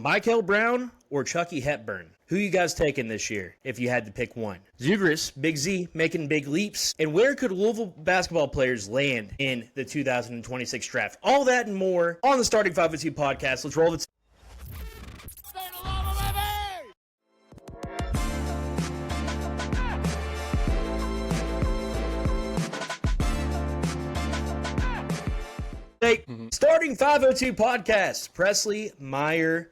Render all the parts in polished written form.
Mikel Brown or Chucky Hepburn? Who you guys taking this year if you had to pick one? Zougris, Big Z, making big leaps. And where could Louisville basketball players land in the 2026 draft? All that and more on the Starting 502 podcast. Let's roll the Starting 502 podcast. Presley, Meyer,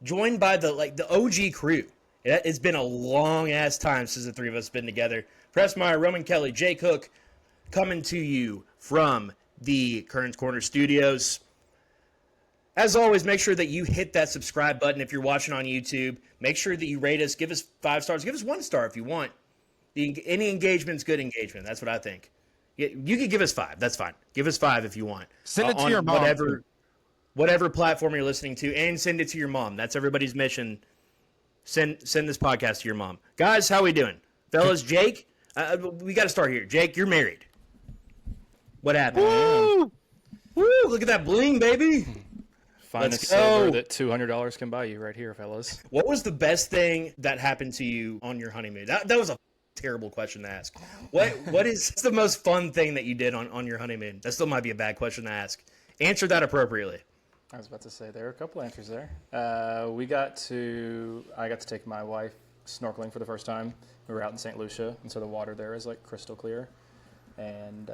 joined by the OG crew. It's been a long ass time since the three of us have been together. Press Meyer, Roman Kelly, Jake Hook, coming to you from the Kearns Corner Studios. As always, make sure that you hit that subscribe button if you're watching on YouTube. Make sure that you rate us. Give us 5 stars. Give us 1 star if you want. Any engagement's good engagement. That's what I think. You could give us 5. That's fine. Give us 5 if you want. Send it to your mom. Whatever platform you're listening to, and send it to your mom. That's everybody's mission. Send this podcast to your mom. Guys, how we doing? Fellas, Jake, we got to start here. Jake, you're married. What happened? Woo! Woo! Look at that bling, baby. Finest silver that $200 can buy you right here, fellas. What was the best thing that happened to you on your honeymoon? That was a terrible question to ask. What is the most fun thing that you did on your honeymoon? That still might be a bad question to ask. Answer that appropriately. I was about to say there are a couple answers there. I got to take my wife snorkeling for the first time. We were out in St. Lucia, and so the water there is like crystal clear. And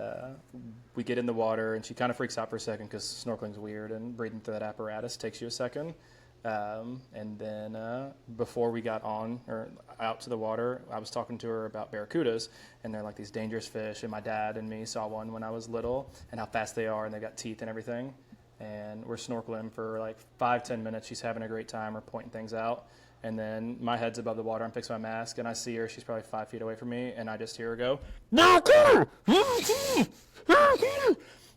we get in the water, and she kind of freaks out for a second because snorkeling's weird, and breathing through that apparatus takes you a second. And then before we got on or out to the water, I was talking to her about barracudas, and they're like these dangerous fish. And my dad and me saw one when I was little, and how fast they are, and they got teeth and everything. And we're snorkeling for like 5-10 minutes. She's having a great time. We're pointing things out. And then my head's above the water. I'm fixing my mask, and I see her. She's probably 5 feet away from me, and I just hear her go,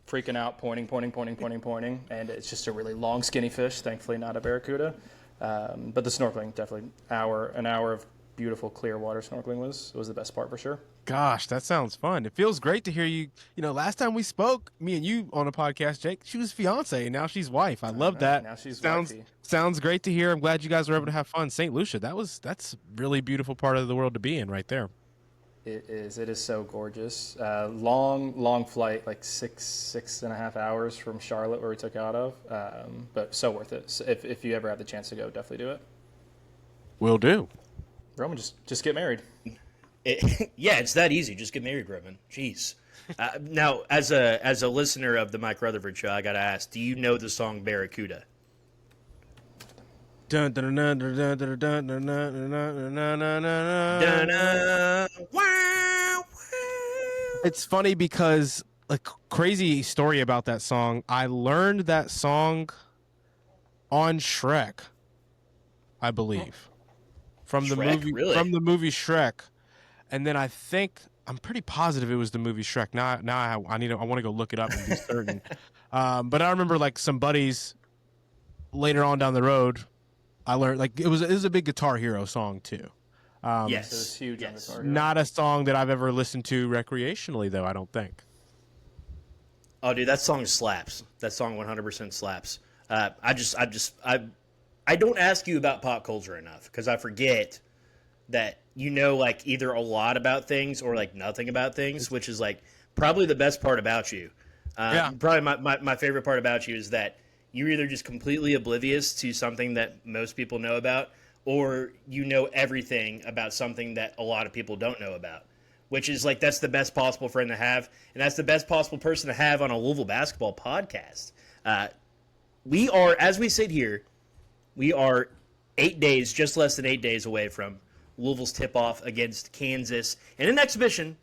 freaking out, pointing. And it's just a really long, skinny fish, thankfully not a barracuda. But the snorkeling, definitely an hour of beautiful, clear water snorkeling was the best part for sure. Gosh, that sounds fun. It feels great to hear you. You know, last time we spoke, me and you on a podcast, Jake, she was fiance, and now she's wife. I love that. Now she's sounds great to hear. I'm glad you guys were able to have fun. St. Lucia, that's a really beautiful part of the world to be in right there. It is so gorgeous. Long flight, like 6.5 hours from Charlotte, where we took out of, but so worth it. So if you ever have the chance to go, definitely do it. Will do. Roman, just get married. Yeah, it's that easy. Just get married, Roman. Jeez. Now, as a listener of the Mike Rutherford show, I got to ask, do you know the song Barracuda? It's funny because a crazy story about that song. I learned that song on Shrek, I believe, from the movie Shrek. And then I'm pretty positive it was the movie Shrek. Now I want to go look it up and be certain. But I remember like some buddies later on down the road, I learned like it was a big Guitar Hero song too. Yes, it was huge. Yes. On Guitar Hero. Not a song that I've ever listened to recreationally though. I don't think. Oh, dude, that song slaps. That song 100% slaps. I don't ask you about pop culture enough because I forget that you know like either a lot about things or like nothing about things, which is like probably the best part about you. Probably my favorite part about you is that you're either just completely oblivious to something that most people know about, or you know everything about something that a lot of people don't know about, which is like that's the best possible friend to have, and that's the best possible person to have on a Louisville basketball podcast. We are, as we sit here, we are 8 days, just less than 8 days away from Louisville's tip-off against Kansas in an exhibition,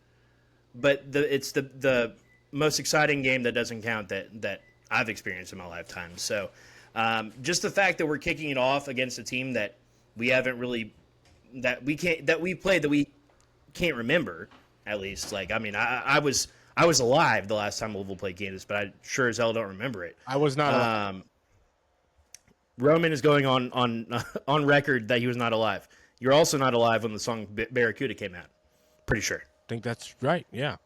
but it's the most exciting game that doesn't count that I've experienced in my lifetime. So just the fact that we're kicking it off against a team that we haven't really that we can't remember, at least. Like, I mean, I was alive the last time Louisville played Kansas, but I sure as hell don't remember it. I was not alive. Roman is going on record that he was not alive. You're also not alive when the song Barracuda came out. Pretty sure. I think that's right, yeah.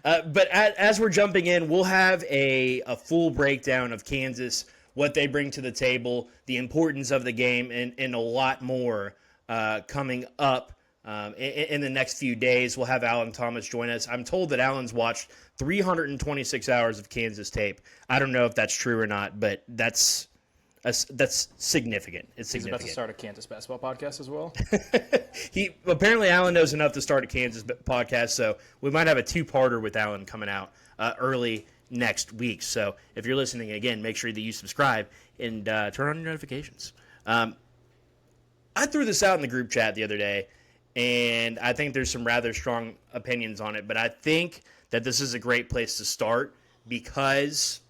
But as we're jumping in, we'll have a full breakdown of Kansas, what they bring to the table, the importance of the game, and a lot more coming up in the next few days. We'll have Alan Thomas join us. I'm told that Alan's watched 326 hours of Kansas tape. I don't know if that's true or not, but that's significant. It's significant. He's about to start a Kansas basketball podcast as well. Apparently Alan knows enough to start a Kansas podcast, so we might have a two-parter with Alan coming out early next week. So if you're listening again, make sure that you subscribe and turn on your notifications. I threw this out in the group chat the other day, and I think there's some rather strong opinions on it, but I think that this is a great place to start because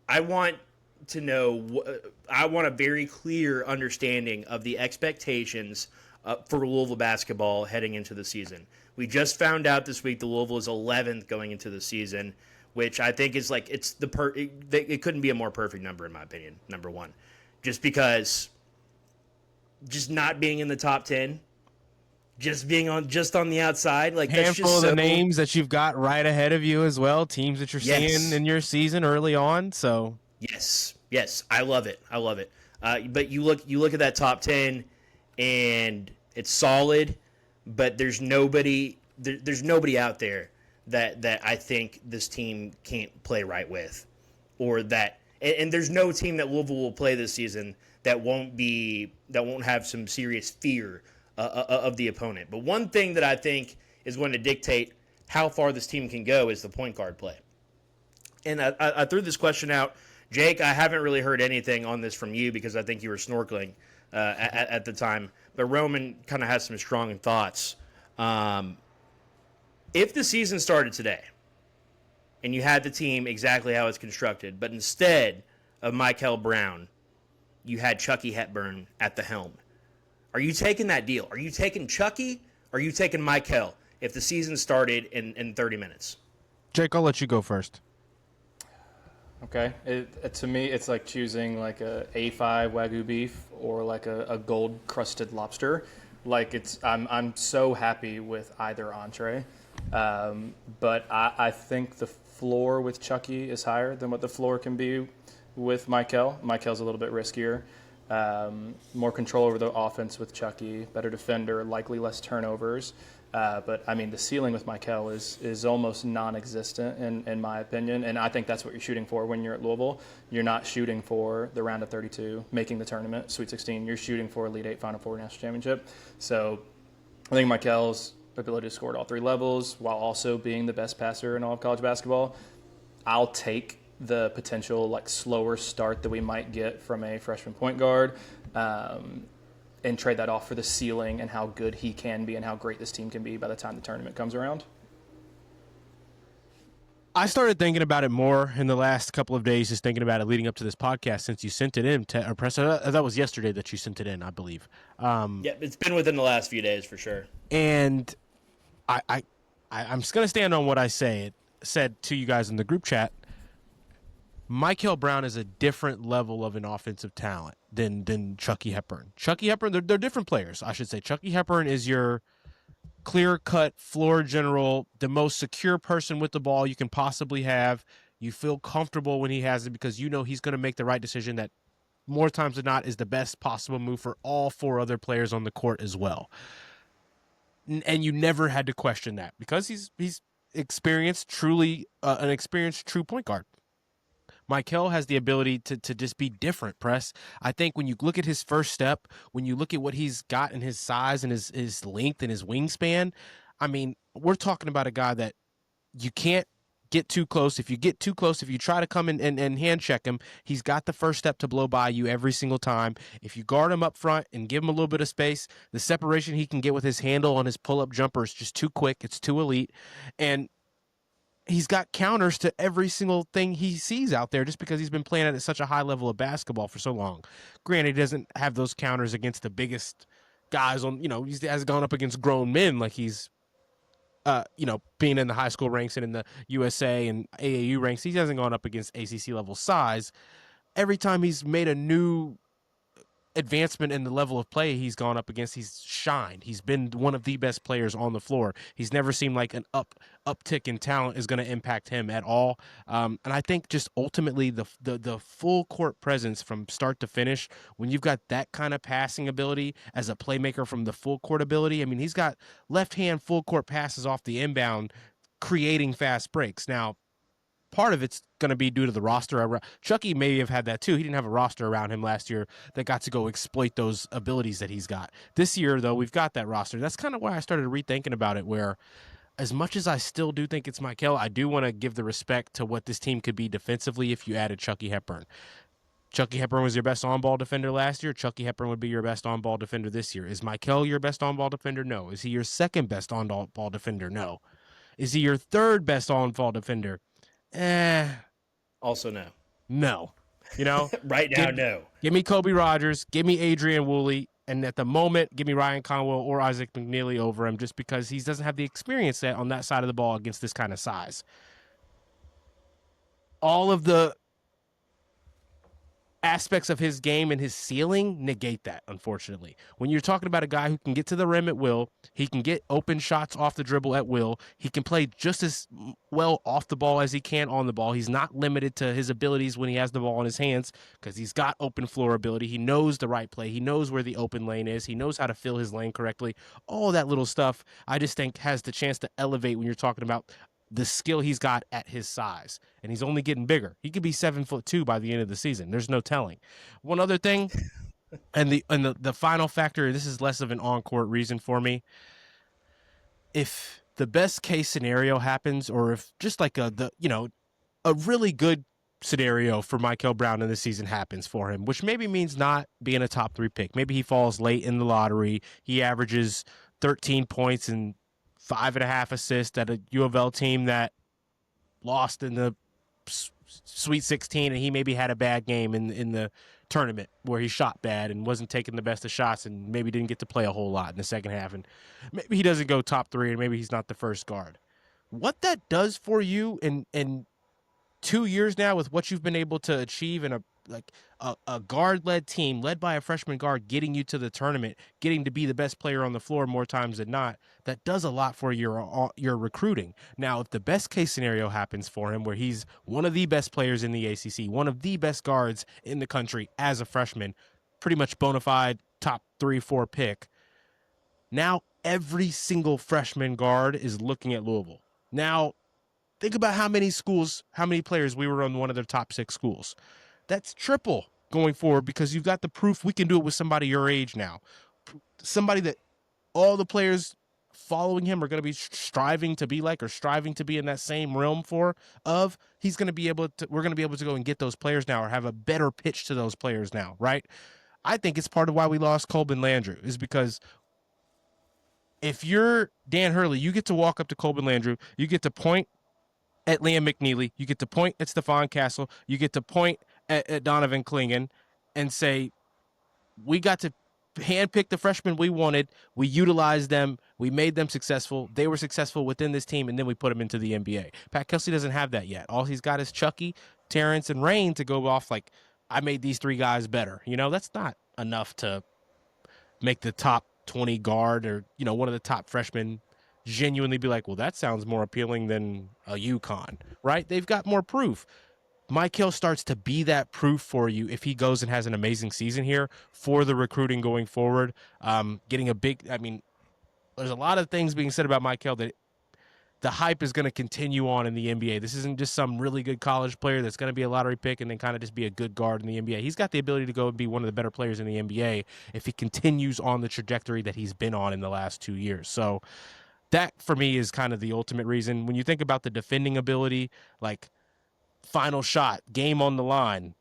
I want to know, I want a very clear understanding of the expectations for Louisville basketball heading into the season. We just found out this week that Louisville is 11th going into the season, which I think is like, it couldn't be a more perfect number in my opinion, number one. Just because just not being in the top 10, just being on the outside, like that's handful just of the names that you've got right ahead of you as well, teams that you're seeing in your season early on. So yes, I love it. But you look at that top 10, and it's solid, but there's nobody out there that I think this team can't play right with, or that, and there's no team that Louisville will play this season that won't have some serious fear of the opponent. But one thing that I think is going to dictate how far this team can go is the point guard play. And I threw this question out. Jake, I haven't really heard anything on this from you because I think you were snorkeling at the time. But Roman kind of has some strong thoughts. If the season started today and you had the team exactly how it's constructed, but instead of Mikel Brown, you had Chucky Hepburn at the helm, are you taking that deal? Are you taking Chucky? Or are you taking Mikel if the season started in 30 minutes? Jake, I'll let you go first. Okay. To me, it's like choosing like a A5 Wagyu beef or like a gold crusted lobster. Like I'm so happy with either entree. But I think the floor with Chucky is higher than what the floor can be with Mikel. Mikel's a little bit riskier. More control over the offense with Chucky, better defender, likely less turnovers. But I mean, the ceiling with Mikel is almost non-existent in my opinion, and I think that's what you're shooting for when you're at Louisville. You're not shooting for the round of 32, making the tournament, Sweet 16. You're shooting for Elite 8, Final Four, National Championship. So I think Mikel's ability to score at all three levels while also being the best passer in all of college basketball, I'll take the potential like slower start that we might get from a freshman point guard, and trade that off for the ceiling and how good he can be and how great this team can be by the time the tournament comes around. I started thinking about it more in the last couple of days, just thinking about it leading up to this podcast since you sent it in. That was yesterday that you sent it in, I believe. Yeah, it's been within the last few days for sure. And I'm just going to stand on what I said to you guys in the group chat. Mikel Brown is a different level of an offensive talent than Chucky Hepburn. Chucky Hepburn, they're different players, I should say. Chucky Hepburn is your clear-cut floor general, the most secure person with the ball you can possibly have. You feel comfortable when he has it because you know he's going to make the right decision that more times than not is the best possible move for all four other players on the court as well. And you never had to question that because he's experienced, truly an experienced true point guard. Mikel has the ability to just be different, Press. I think when you look at his first step, when you look at what he's got in his size and his length and his wingspan, I mean, we're talking about a guy that you can't get too close. If you get too close, if you try to come in and hand check him, he's got the first step to blow by you every single time. If you guard him up front and give him a little bit of space, the separation he can get with his handle on his pull-up jumper is just too quick. It's too elite. And he's got counters to every single thing he sees out there just because he's been playing at such a high level of basketball for so long. Granted, he doesn't have those counters against the biggest guys on, he has gone up against grown men like he's, being in the high school ranks and in the USA and AAU ranks. He hasn't gone up against ACC level size. Every time he's made a new advancement in the level of play he's gone up against. He's shined. He's been one of the best players on the floor. He's never seemed like an uptick in talent is going to impact him at all. And I think just ultimately the full court presence from start to finish, when you've got that kind of passing ability as a playmaker from the full court ability, I mean, he's got left hand full court passes off the inbound, creating fast breaks. Now, part of it's going to be due to the roster. Chucky may have had that too. He didn't have a roster around him last year that got to go exploit those abilities that he's got. This year, though, we've got that roster. That's kind of why I started rethinking about it, where as much as I still do think it's Mikel, I do want to give the respect to what this team could be defensively if you added Chucky Hepburn. Chucky Hepburn was your best on-ball defender last year. Chucky Hepburn would be your best on-ball defender this year. Is Mikel your best on-ball defender? No. Is he your second best on-ball defender? No. Is he your third best on-ball defender? Also no. No. You know? Right now, no. Give me Kobe Rogers. Give me Adrian Woolley. And at the moment, give me Ryan Conwell or Isaac McNeely over him, just because he doesn't have the experience set on that side of the ball against this kind of size. All of the aspects of his game and his ceiling negate that, unfortunately. When you're talking about a guy who can get to the rim at will, he can get open shots off the dribble at will, he can play just as well off the ball as he can on the ball. He's not limited to his abilities when he has the ball in his hands, because he's got open floor ability. He knows the right play. He knows where the open lane is. He knows how to fill his lane correctly. All that little stuff, I just think, has the chance to elevate when you're talking about the skill he's got at his size, and he's only getting bigger. He could be 7'2" by the end of the season. There's no telling. One other thing, and the final factor, this is less of an on-court reason for me. If the best case scenario happens, or if just like a really good scenario for Mikel Brown in the season happens for him, which maybe means not being a top 3 pick. Maybe he falls late in the lottery. He averages 13 points and 5.5 assists at a U of L team that lost in the Sweet 16, and he maybe had a bad game in the tournament where he shot bad and wasn't taking the best of shots and maybe didn't get to play a whole lot in the second half, and maybe he doesn't go top 3 and maybe he's not the first guard. What that does for you in 2 years now with what you've been able to achieve in a guard-led team led by a freshman guard, getting you to the tournament, getting to be the best player on the floor more times than not, that does a lot for your recruiting. Now, if the best case scenario happens for him, where he's one of the best players in the ACC, one of the best guards in the country as a freshman, pretty much bona fide top 3-4 pick, now every single freshman guard is looking at Louisville. Now, think about how many players we were on one of their top 6 schools. That's triple going forward, because you've got the proof we can do it with somebody your age now. Somebody that all the players following him are going to be striving to be like, or striving to be in that same realm we're going to be able to go and get those players now, or have a better pitch to those players now, right? I think it's part of why we lost Colbin Landrew, is because if you're Dan Hurley, you get to walk up to Colbin Landrew, you get to point at Liam McNeely, you get to point at Stephon Castle, you get to point at Donovan Clingan and say, we got to handpick the freshmen we wanted, we utilized them, we made them successful, they were successful within this team, and then we put them into the NBA. Pat Kelsey doesn't have that yet. All he's got is Chucky, Terrence, and Rain to go off like, I made these 3 guys better. That's not enough to make the top 20 guard or, one of the top freshmen genuinely be like, well, that sounds more appealing than a UConn, right? They've got more proof. Mikel starts to be that proof for you if he goes and has an amazing season here for the recruiting going forward. There's a lot of things being said about Mikel that the hype is going to continue on in the NBA. This isn't just some really good college player that's going to be a lottery pick and then kind of just be a good guard in the NBA. He's got the ability to go and be one of the better players in the NBA if he continues on the trajectory that he's been on in the last 2 years. So that, for me, is kind of the ultimate reason. When you think about the defending ability, like final shot, game on the line,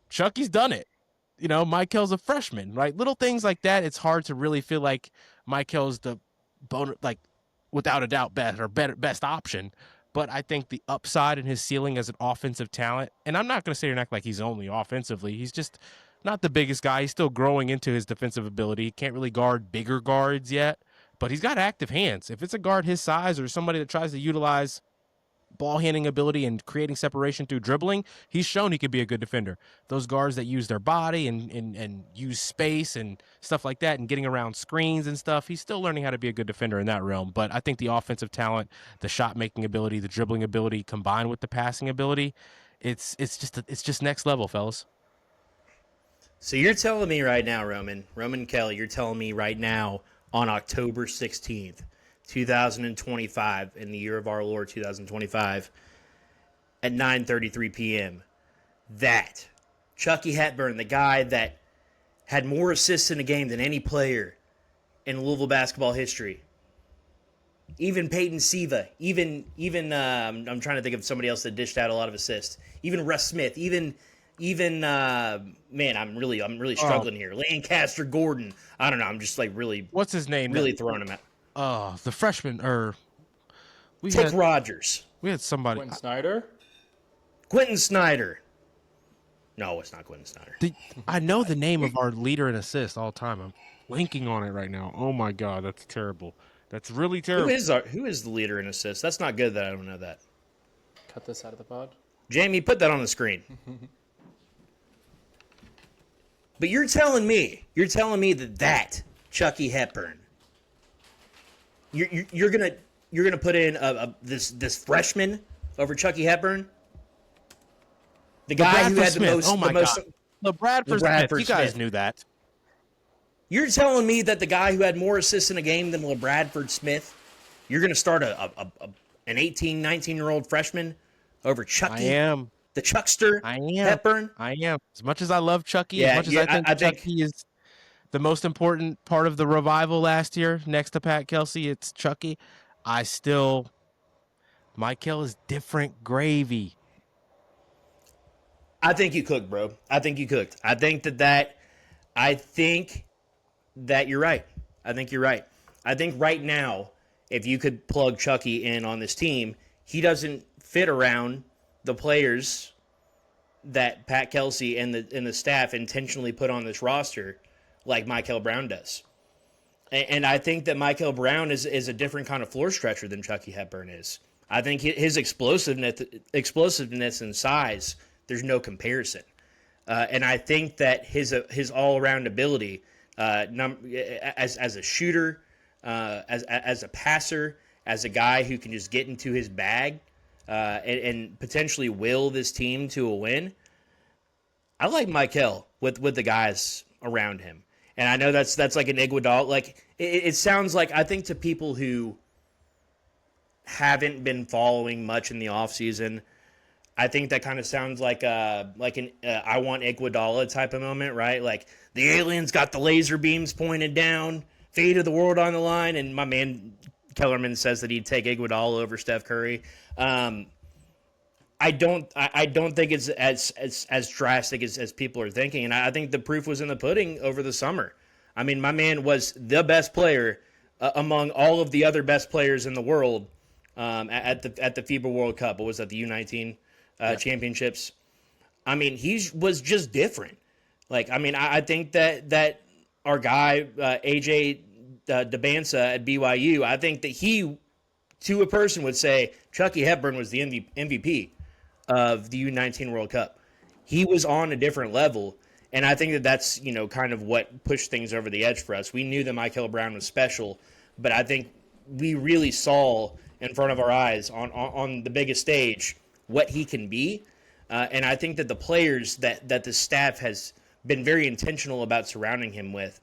Chucky's done it. Mikel's a freshman, right? Little things like that, it's hard to really feel like Mikel's the without a doubt best option. But I think the upside in his ceiling as an offensive talent, and I'm not going to say or act like he's only offensively, he's just not the biggest guy. He's still growing into his defensive ability. He can't really guard bigger guards yet, but he's got active hands. If it's a guard his size or somebody that tries to utilize ball handling ability and creating separation through dribbling, he's shown he could be a good defender. Those guards that use their body and use space and stuff like that and getting around screens and stuff, he's still learning how to be a good defender in that realm. But I think the offensive talent, the shot-making ability, the dribbling ability combined with the passing ability, it's just next level, fellas. So you're telling me right now, Roman Kelly, you're telling me right now on October 16th, 2025, in the year of our Lord 2025, at 9:33 p.m., that Chucky Hepburn, the guy that had more assists in a game than any player in Louisville basketball history, even Peyton Siva, even I'm trying to think of somebody else that dished out a lot of assists, even Russ Smith, even man, I'm really struggling here. Lancaster Gordon. I don't know. I'm just like really. What's his name? Really throwing him out. The freshman Tick Rogers. We had somebody. Quentin Snyder. Quentin Snyder. No, it's not Quentin Snyder. I know the name of our leader in assists all the time. I'm blanking on it right now. Oh my god, that's terrible. That's really terrible. Who is the leader in assists? That's not good that I don't know that. Cut this out of the pod. Jamie, put that on the screen. But you're telling me that Chucky Hepburn, you're gonna put in this freshman over Chucky Hepburn, the guy who had the most. Oh my god, LeBradford Smith. You guys knew that. You're telling me that the guy who had more assists in a game than LeBradford Smith, you're gonna start an 18, 19-year-old freshman over Chucky? I am. The Chuckster, Hepburn? I am. As much as I love Chucky, as much as I think Chucky is the most important part of the revival last year, next to Pat Kelsey, it's Chucky. Mikel is different gravy. I think you cooked, bro. I think you cooked. I think that you're right. I think you're right. I think right now, if you could plug Chucky in on this team, he doesn't fit around the players that Pat Kelsey and the staff intentionally put on this roster like Mikel Brown does. And I think that Mikel Brown is a different kind of floor stretcher than Chucky Hepburn is. I think his explosiveness and size, there's no comparison. And I think that his all-around ability as a shooter, as a passer, as a guy who can just get into his bag, and potentially will this team to a win. I like Mikel with the guys around him, and I know that's like an Iguodala. Like it sounds like, I think, to people who haven't been following much in the offseason, I think that kind of sounds like an I want Iguodala type of moment, right? Like the aliens got the laser beams pointed down, fate of the world on the line, and my man Kellerman says that he'd take Iguodala over Steph Curry. I don't think it's as drastic as people are thinking, and I think the proof was in the pudding over the summer. I mean, my man was the best player among all of the other best players in the world at the FIBA World Cup. What was that, the U19 championships? I mean, he was just different. Like, I mean, I think that our guy AJ DeBansa at BYU, I think that he, to a person, would say Chucky Hepburn was the MVP of the U19 World Cup. He was on a different level, and I think that's kind of what pushed things over the edge for us. We knew that Mikel Brown was special, but I think we really saw in front of our eyes on the biggest stage what he can be, and I think that the players that the staff has been very intentional about surrounding him with,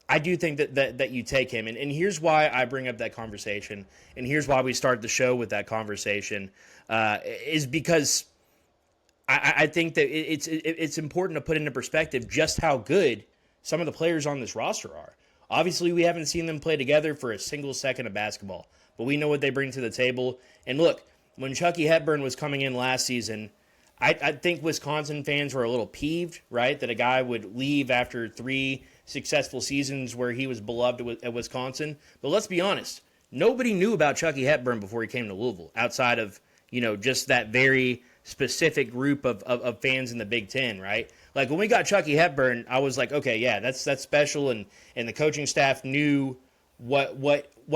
I do think that you take him. And here's why I bring up that conversation, and here's why we start the show with that conversation, is because I think that it's important to put into perspective just how good some of the players on this roster are. Obviously, we haven't seen them play together for a single second of basketball, but we know what they bring to the table. And look, when Chucky Hepburn was coming in last season, I think Wisconsin fans were a little peeved, right, that a guy would leave after 3 successful seasons where he was beloved at Wisconsin. But let's be honest, nobody knew about Chucky Hepburn before he came to Louisville, outside of just that very specific group of fans in the Big Ten, right? Like when we got Chucky Hepburn, I was like, okay, yeah, that's special, and the coaching staff knew what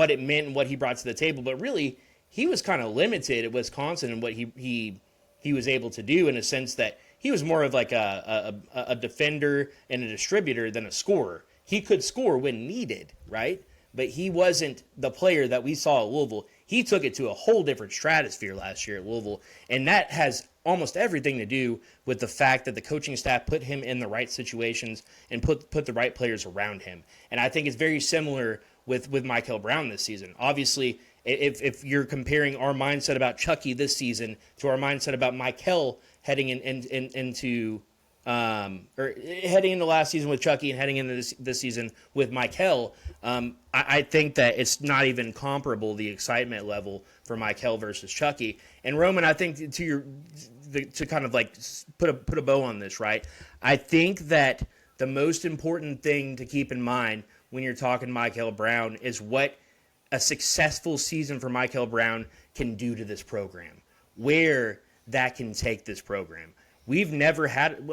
it meant and what he brought to the table. But really, he was kind of limited at Wisconsin in what he was able to do, in a sense that he was more of like a defender and a distributor than a scorer. He could score when needed, right? But he wasn't the player that we saw at Louisville. He took it to a whole different stratosphere last year at Louisville, and that has almost everything to do with the fact that the coaching staff put him in the right situations and put the right players around him. And I think it's very similar with Mikel Brown this season. Obviously, if you're comparing our mindset about Chucky this season to our mindset about Mikel heading into last season with Chucky and heading into this season with Mikel, I think that it's not even comparable, the excitement level for Mikel versus Chucky. And Roman, I think to kind of like put a bow on this, right? I think that the most important thing to keep in mind when you're talking Mikel Brown is what a successful season for Mikel Brown can do to this program, where that can take this program. We've never had,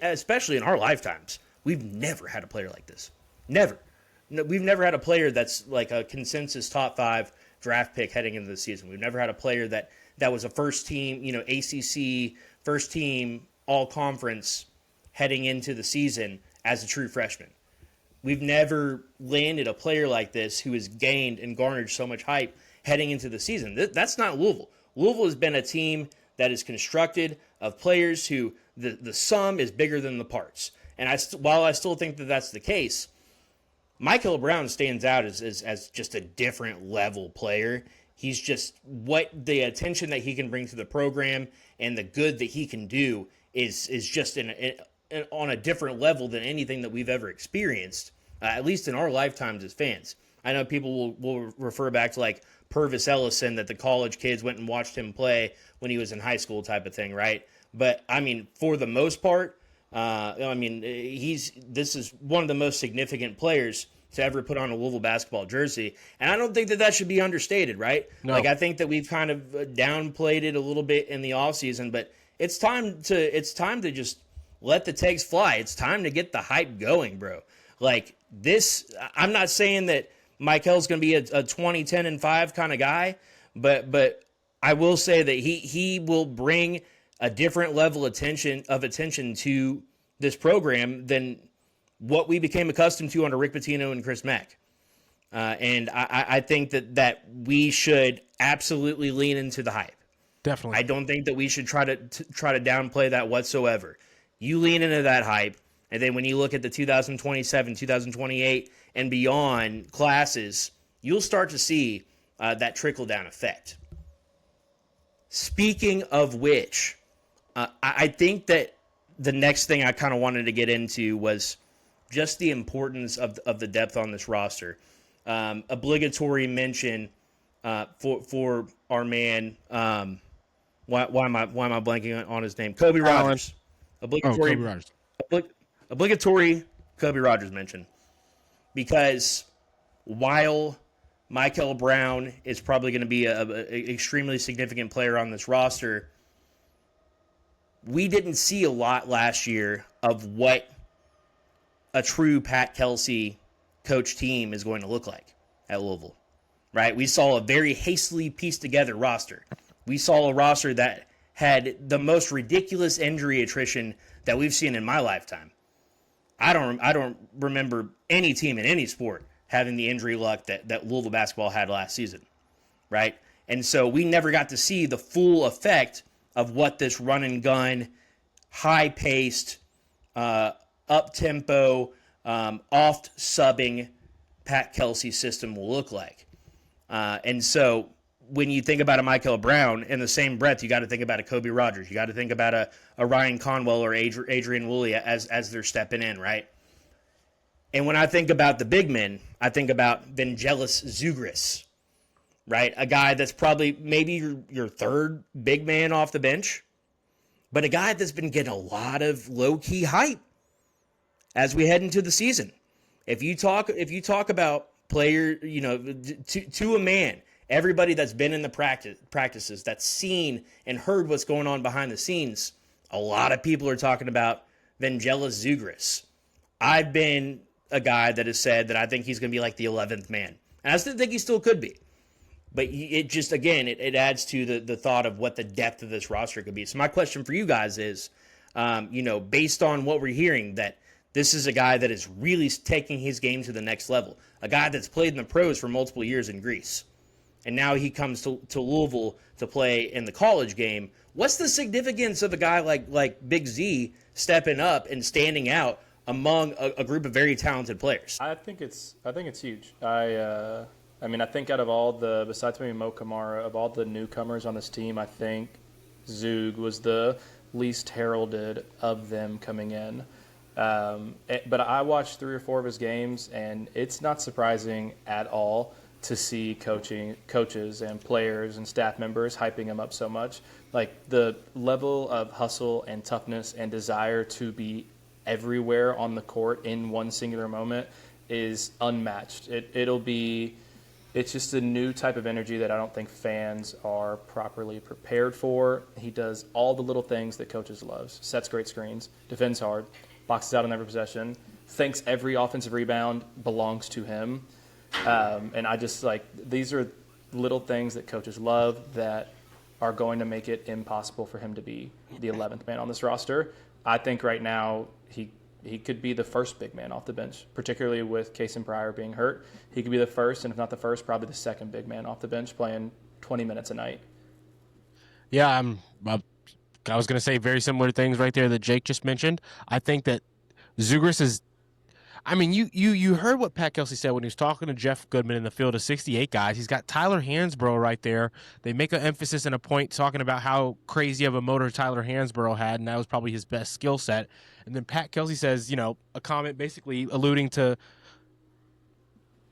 especially in our lifetimes, we've never had a player like this. Never. We've never had a player that's like a consensus top 5 draft pick heading into the season. We've never had a player that was a first team, ACC, first team, all conference heading into the season as a true freshman. We've never landed a player like this who has gained and garnered so much hype heading into the season. That's not Louisville. Louisville has been a team that is constructed of players who the sum is bigger than the parts. And while I still think that that's the case, Mikel Brown stands out as just a different level player. He's just the attention that he can bring to the program and the good that he can do is just on a different level than anything that we've ever experienced, at least in our lifetimes as fans. I know people will refer back to like Purvis Ellison, that the college kids went and watched him play when he was in high school type of thing, right? But, I mean, for the most part, this is one of the most significant players to ever put on a Louisville basketball jersey. And I don't think that should be understated, right? No. Like, I think that we've kind of downplayed it a little bit in the offseason, but it's time to just let the takes fly. It's time to get the hype going, bro. Like, this, I'm not saying that Mikel's going to be a 20, 10, and 5 kind of guy, but I will say that he will bring a different level of attention to this program than what we became accustomed to under Rick Pitino and Chris Mack. And I think that we should absolutely lean into the hype. Definitely. I don't think that we should try to downplay that whatsoever. You lean into that hype, and then when you look at the 2027, 2028, and beyond classes, you'll start to see that trickle-down effect. Speaking of which, I think that the next thing I kind of wanted to get into was just the importance of the depth on this roster. Obligatory mention for our man. Why am I blanking on his name? Kobe Rogers. Obligatory. Kobe Rogers. Obligatory Kobe Rogers mention, because while Mikel Brown is probably going to be an extremely significant player on this roster, we didn't see a lot last year of what a true Pat Kelsey coach team is going to look like at Louisville, right? We saw a very hastily pieced together roster. We saw a roster that had the most ridiculous injury attrition that we've seen in my lifetime. I don't remember any team in any sport having the injury luck that Louisville basketball had last season, right? And so we never got to see the full effect of what this run and gun, high-paced, up-tempo, oft-subbing Pat Kelsey system will look like. And so when you think about a Mikel Brown, in the same breath, you got to think about a Kobe Rogers. You got to think about a Ryan Conwell or Adrian Woolley as they're stepping in, right? And when I think about the big men, I think about Vangelis Zugris, right? A guy that's probably maybe your third big man off the bench, but a guy that's been getting a lot of low-key hype as we head into the season. If you talk about player, to a man, everybody that's been in the practices, that's seen and heard what's going on behind the scenes, a lot of people are talking about Vangelis Zugris. I've been a guy that has said that I think he's going to be like the 11th man. And I still think he still could be. But it just, again, it adds to the thought of what the depth of this roster could be. So my question for you guys is, based on what we're hearing, that this is a guy that is really taking his game to the next level, a guy that's played in the pros for multiple years in Greece, and now he comes to Louisville to play in the college game. What's the significance of a guy like Big Z stepping up and standing out among a group of very talented players? I think it's huge. I think out of all besides maybe Mo Kamara, of all the newcomers on this team, I think Zoug was the least heralded of them coming in. But I watched 3 or 4 of his games, and it's not surprising at all to see coaches and players and staff members hyping him up so much. Like, the level of hustle and toughness and desire to be everywhere on the court in one singular moment is unmatched. It's just a new type of energy that I don't think fans are properly prepared for. He does all the little things that coaches love. Sets great screens, defends hard, boxes out on every possession, thinks every offensive rebound belongs to him. And I just these are little things that coaches love that are going to make it impossible for him to be the 11th man on this roster. I think right now he could be the first big man off the bench, particularly with Case and Pryor being hurt. He could be the first, and if not the first, probably the second big man off the bench, playing 20 minutes a night. Yeah, I was going to say very similar things right there that Jake just mentioned. I think that Zugris is – I mean, you heard what Pat Kelsey said when he was talking to Jeff Goodman in the field of 68 guys. He's got Tyler Hansbrough right there. They make an emphasis and a point talking about how crazy of a motor Tyler Hansbrough had, and that was probably his best skill set. And then Pat Kelsey says, a comment basically alluding to,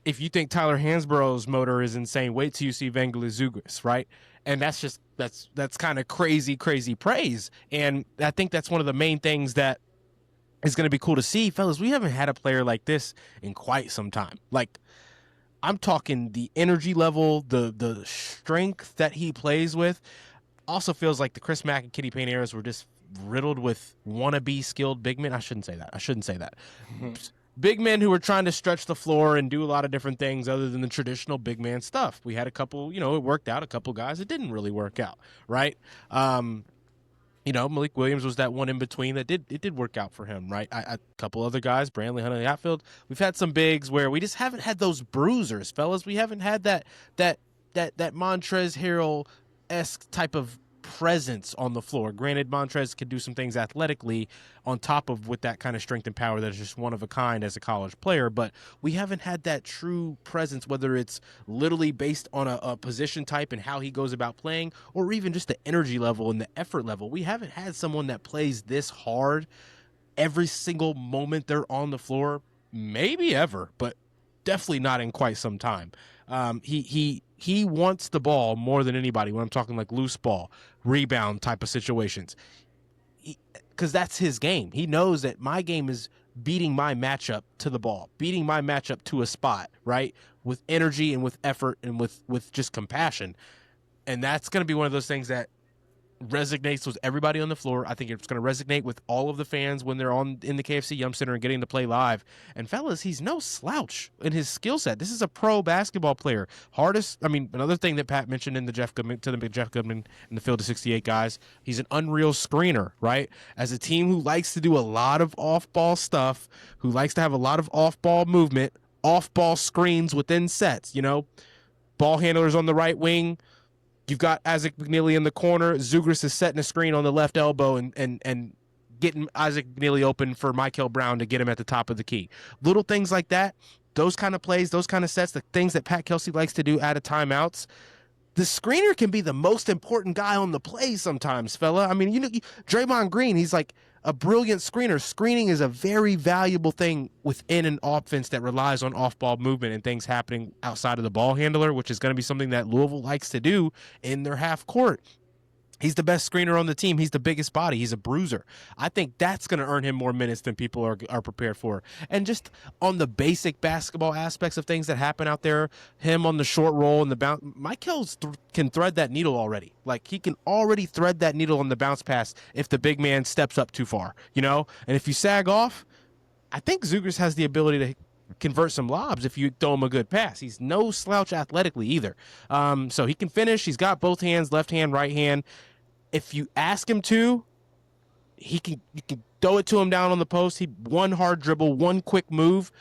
if you think Tyler Hansborough's motor is insane, wait till you see Vangeli Zugris, right? And that's kind of crazy praise. And I think that's one of the main things that is going to be cool to see. Fellas, we haven't had a player like this in quite some time. Like, I'm talking the energy level, the strength that he plays with. Also feels like the Chris Mack and Kenny Payne eras were just riddled with wannabe skilled big men. I shouldn't say that. Big men who were trying to stretch the floor and do a lot of different things other than the traditional big man stuff. We had a couple, it worked out. A couple guys, it didn't really work out, right? Malik Williams was that one in between that did work out for him, right? A couple other guys, Brantley Hunter, Hatfield. We've had some bigs where we just haven't had those bruisers, fellas. We haven't had that Montrezl Harrell-esque type of presence on the floor. Granted, Montrez could do some things athletically on top of with that kind of strength and power that is just one of a kind as a college player, but we haven't had that true presence, whether it's literally based on a position type and how he goes about playing, or even just the energy level and the effort level. We haven't had someone that plays this hard every single moment they're on the floor, maybe ever, but definitely not in quite some time. He wants the ball more than anybody when I'm talking like loose ball, rebound type of situations, because that's his game. He knows that my game is beating my matchup to the ball, beating my matchup to a spot, right, with energy and with effort and with just compassion. And that's going to be one of those things that resonates with everybody on the floor. I think it's going to resonate with all of the fans when they're in the KFC Yum Center and getting to play live. And fellas, he's no slouch in his skill set. This is a pro basketball player. Another thing that Pat mentioned in the Jeff Goodman in the field of 68 guys, he's an unreal screener, right? As a team who likes to do a lot of off-ball stuff, who likes to have a lot of off-ball movement, off-ball screens within sets, ball handlers on the right wing. You've got Isaac McNeely in the corner. Zougris is setting a screen on the left elbow and getting Isaac McNeely open for Mikel Brown to get him at the top of the key. Little things like that, those kind of plays, those kind of sets, the things that Pat Kelsey likes to do out of timeouts. The screener can be the most important guy on the play sometimes, fella. I mean, Draymond Green, he's like a brilliant screener. Screening is a very valuable thing within an offense that relies on off-ball movement and things happening outside of the ball handler, which is going to be something that Louisville likes to do in their half court. He's the best screener on the team. He's the biggest body. He's a bruiser. I think that's going to earn him more minutes than people are prepared for. And just on the basic basketball aspects of things that happen out there, him on the short roll and the bounce, Mikel can thread that needle already. Like, he can already thread that needle on the bounce pass if the big man steps up too far, And if you sag off, I think Zugris has the ability to convert some lobs if you throw him a good pass. He's no slouch athletically either. So he can finish. He's got both hands, left hand, right hand. If you ask him to, you can throw it to him down on the post. One hard dribble, one quick move,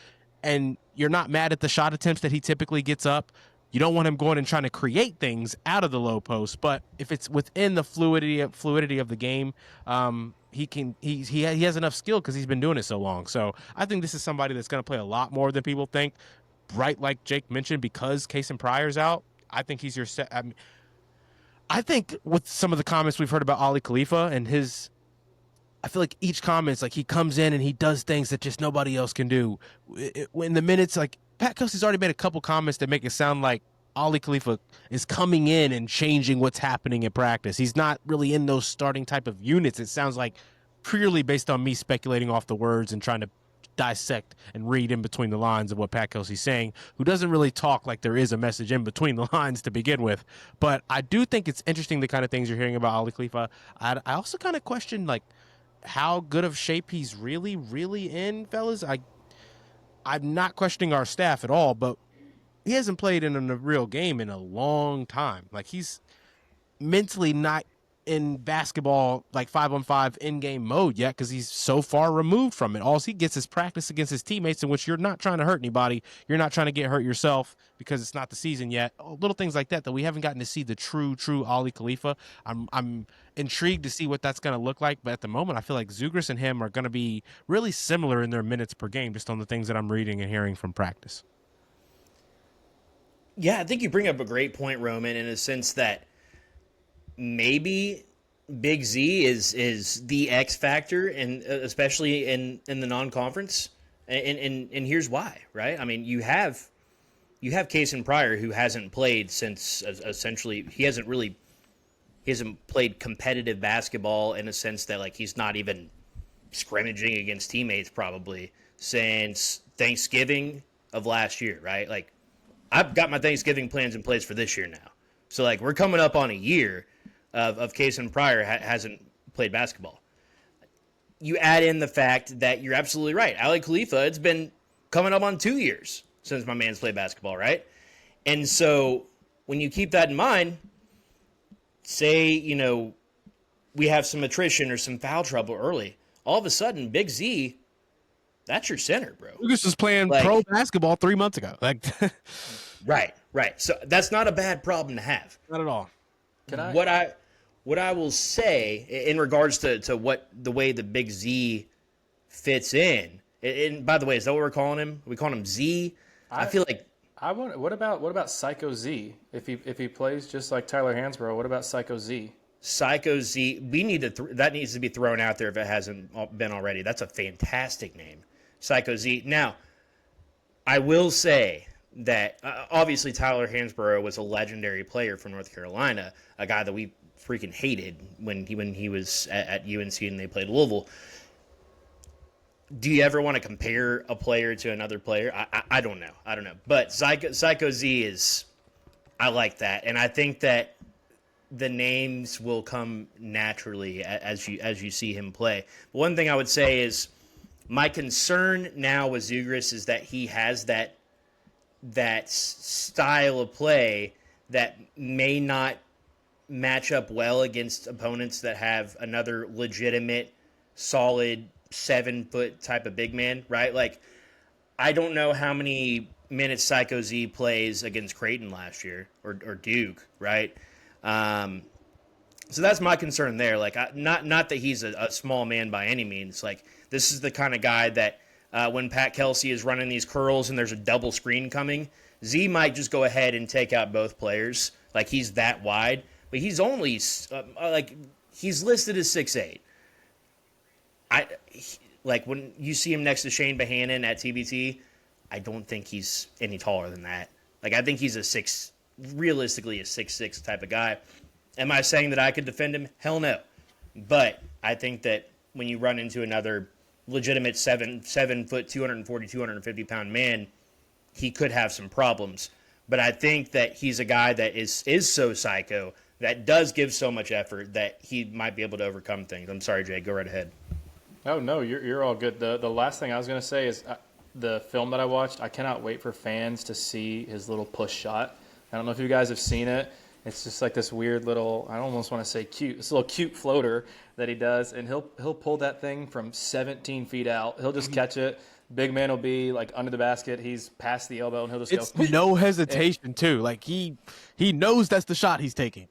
and you're not mad at the shot attempts that he typically gets up. You don't want him going and trying to create things out of the low post, but if it's within the fluidity of the game, he has enough skill because he's been doing it so long. So I think this is somebody that's going to play a lot more than people think. Right, like Jake mentioned, because Cason Pryor's out, I think he's your set. I think with some of the comments we've heard about Ali Khalifa and his, I feel like each comment's like he comes in and he does things that just nobody else can do. In the minutes, like Pat Kelsey's already made a couple comments that make it sound like Ali Khalifa is coming in and changing what's happening in practice. He's not really in those starting type of units. It sounds like purely based on me speculating off the words and trying to dissect and read in between the lines of what Pat Kelsey's saying, who doesn't really talk like there is a message in between the lines to begin with. But I do think it's interesting the kind of things you're hearing about Ali Khalifa. I also kind of question like how good of shape he's really, really in, fellas. I'm not questioning our staff at all, but he hasn't played in a real game in a long time. Like he's mentally not in basketball, like 5-on-5 in-game mode yet because he's so far removed from it. All he gets is practice against his teammates in which you're not trying to hurt anybody. You're not trying to get hurt yourself because it's not the season yet. Little things like that we haven't gotten to see the true Ali Khalifa. I'm intrigued to see what that's going to look like, but at the moment I feel like Zugris and him are going to be really similar in their minutes per game just on the things that I'm reading and hearing from practice. Yeah, I think you bring up a great point, Roman, in a sense that maybe Big Z is the X factor, and especially in the non-conference, and here's why, right? I mean, you have Cason Pryor, who hasn't played since essentially he hasn't played competitive basketball in a sense that like he's not even scrimmaging against teammates probably since Thanksgiving of last year, right? Like I've got my Thanksgiving plans in place for this year now, so like we're coming up on a year of Cason Pryor hasn't played basketball. You add in the fact that you're absolutely right. Ali Khalifa, it's been coming up on 2 years since my man's played basketball, right? And so when you keep that in mind, say, we have some attrition or some foul trouble early, all of a sudden, Big Z, that's your center, bro. Lucas was playing pro basketball 3 months ago. Right. So that's not a bad problem to have. Not at all. What I will say in regards to what the way the Big Z fits in, and by the way, is that what we're calling him? We call him Z? I feel like what about Psycho Z? If he plays just like Tyler Hansbrough, what about Psycho Z? Psycho Z, that needs to be thrown out there if it hasn't been already. That's a fantastic name, Psycho Z. Now, I will say that obviously Tyler Hansbrough was a legendary player from North Carolina, a guy that we freaking hated when he was at UNC and they played Louisville. Do you ever want to compare a player to another player? I don't know. But Psycho Z is, I like that, and I think that the names will come naturally as you see him play. But one thing I would say is my concern now with Zugris is that he has that style of play that may not match up well against opponents that have another legitimate, solid 7-foot type of big man, right? Like, I don't know how many minutes Psycho Z plays against Creighton last year or Duke, right? So that's my concern there. Like, not that he's a small man by any means. Like, this is the kind of guy that when Pat Kelsey is running these curls and there's a double screen coming, Z might just go ahead and take out both players. Like, he's that wide. But he's only, he's listed as 6'8". Like, when you see him next to Shane Bohannon at TBT, I don't think he's any taller than that. Like, I think he's realistically a 6'6" type of guy. Am I saying that I could defend him? Hell no. But I think that when you run into another legitimate 7-foot, 240, 250-pound man, he could have some problems. But I think that he's a guy that is so psycho, that does give so much effort that he might be able to overcome things. I'm sorry, Jay. Go right ahead. Oh, no, you're all good. The last thing I was going to say is the film that I watched, I cannot wait for fans to see his little push shot. I don't know if you guys have seen it. It's just like this weird little, I almost want to say cute, this little cute floater that he does, and he'll pull that thing from 17 feet out. He'll just catch it. Big man will be like under the basket. He's past the elbow, and he'll just go. No hesitation too. Like he knows that's the shot he's taking.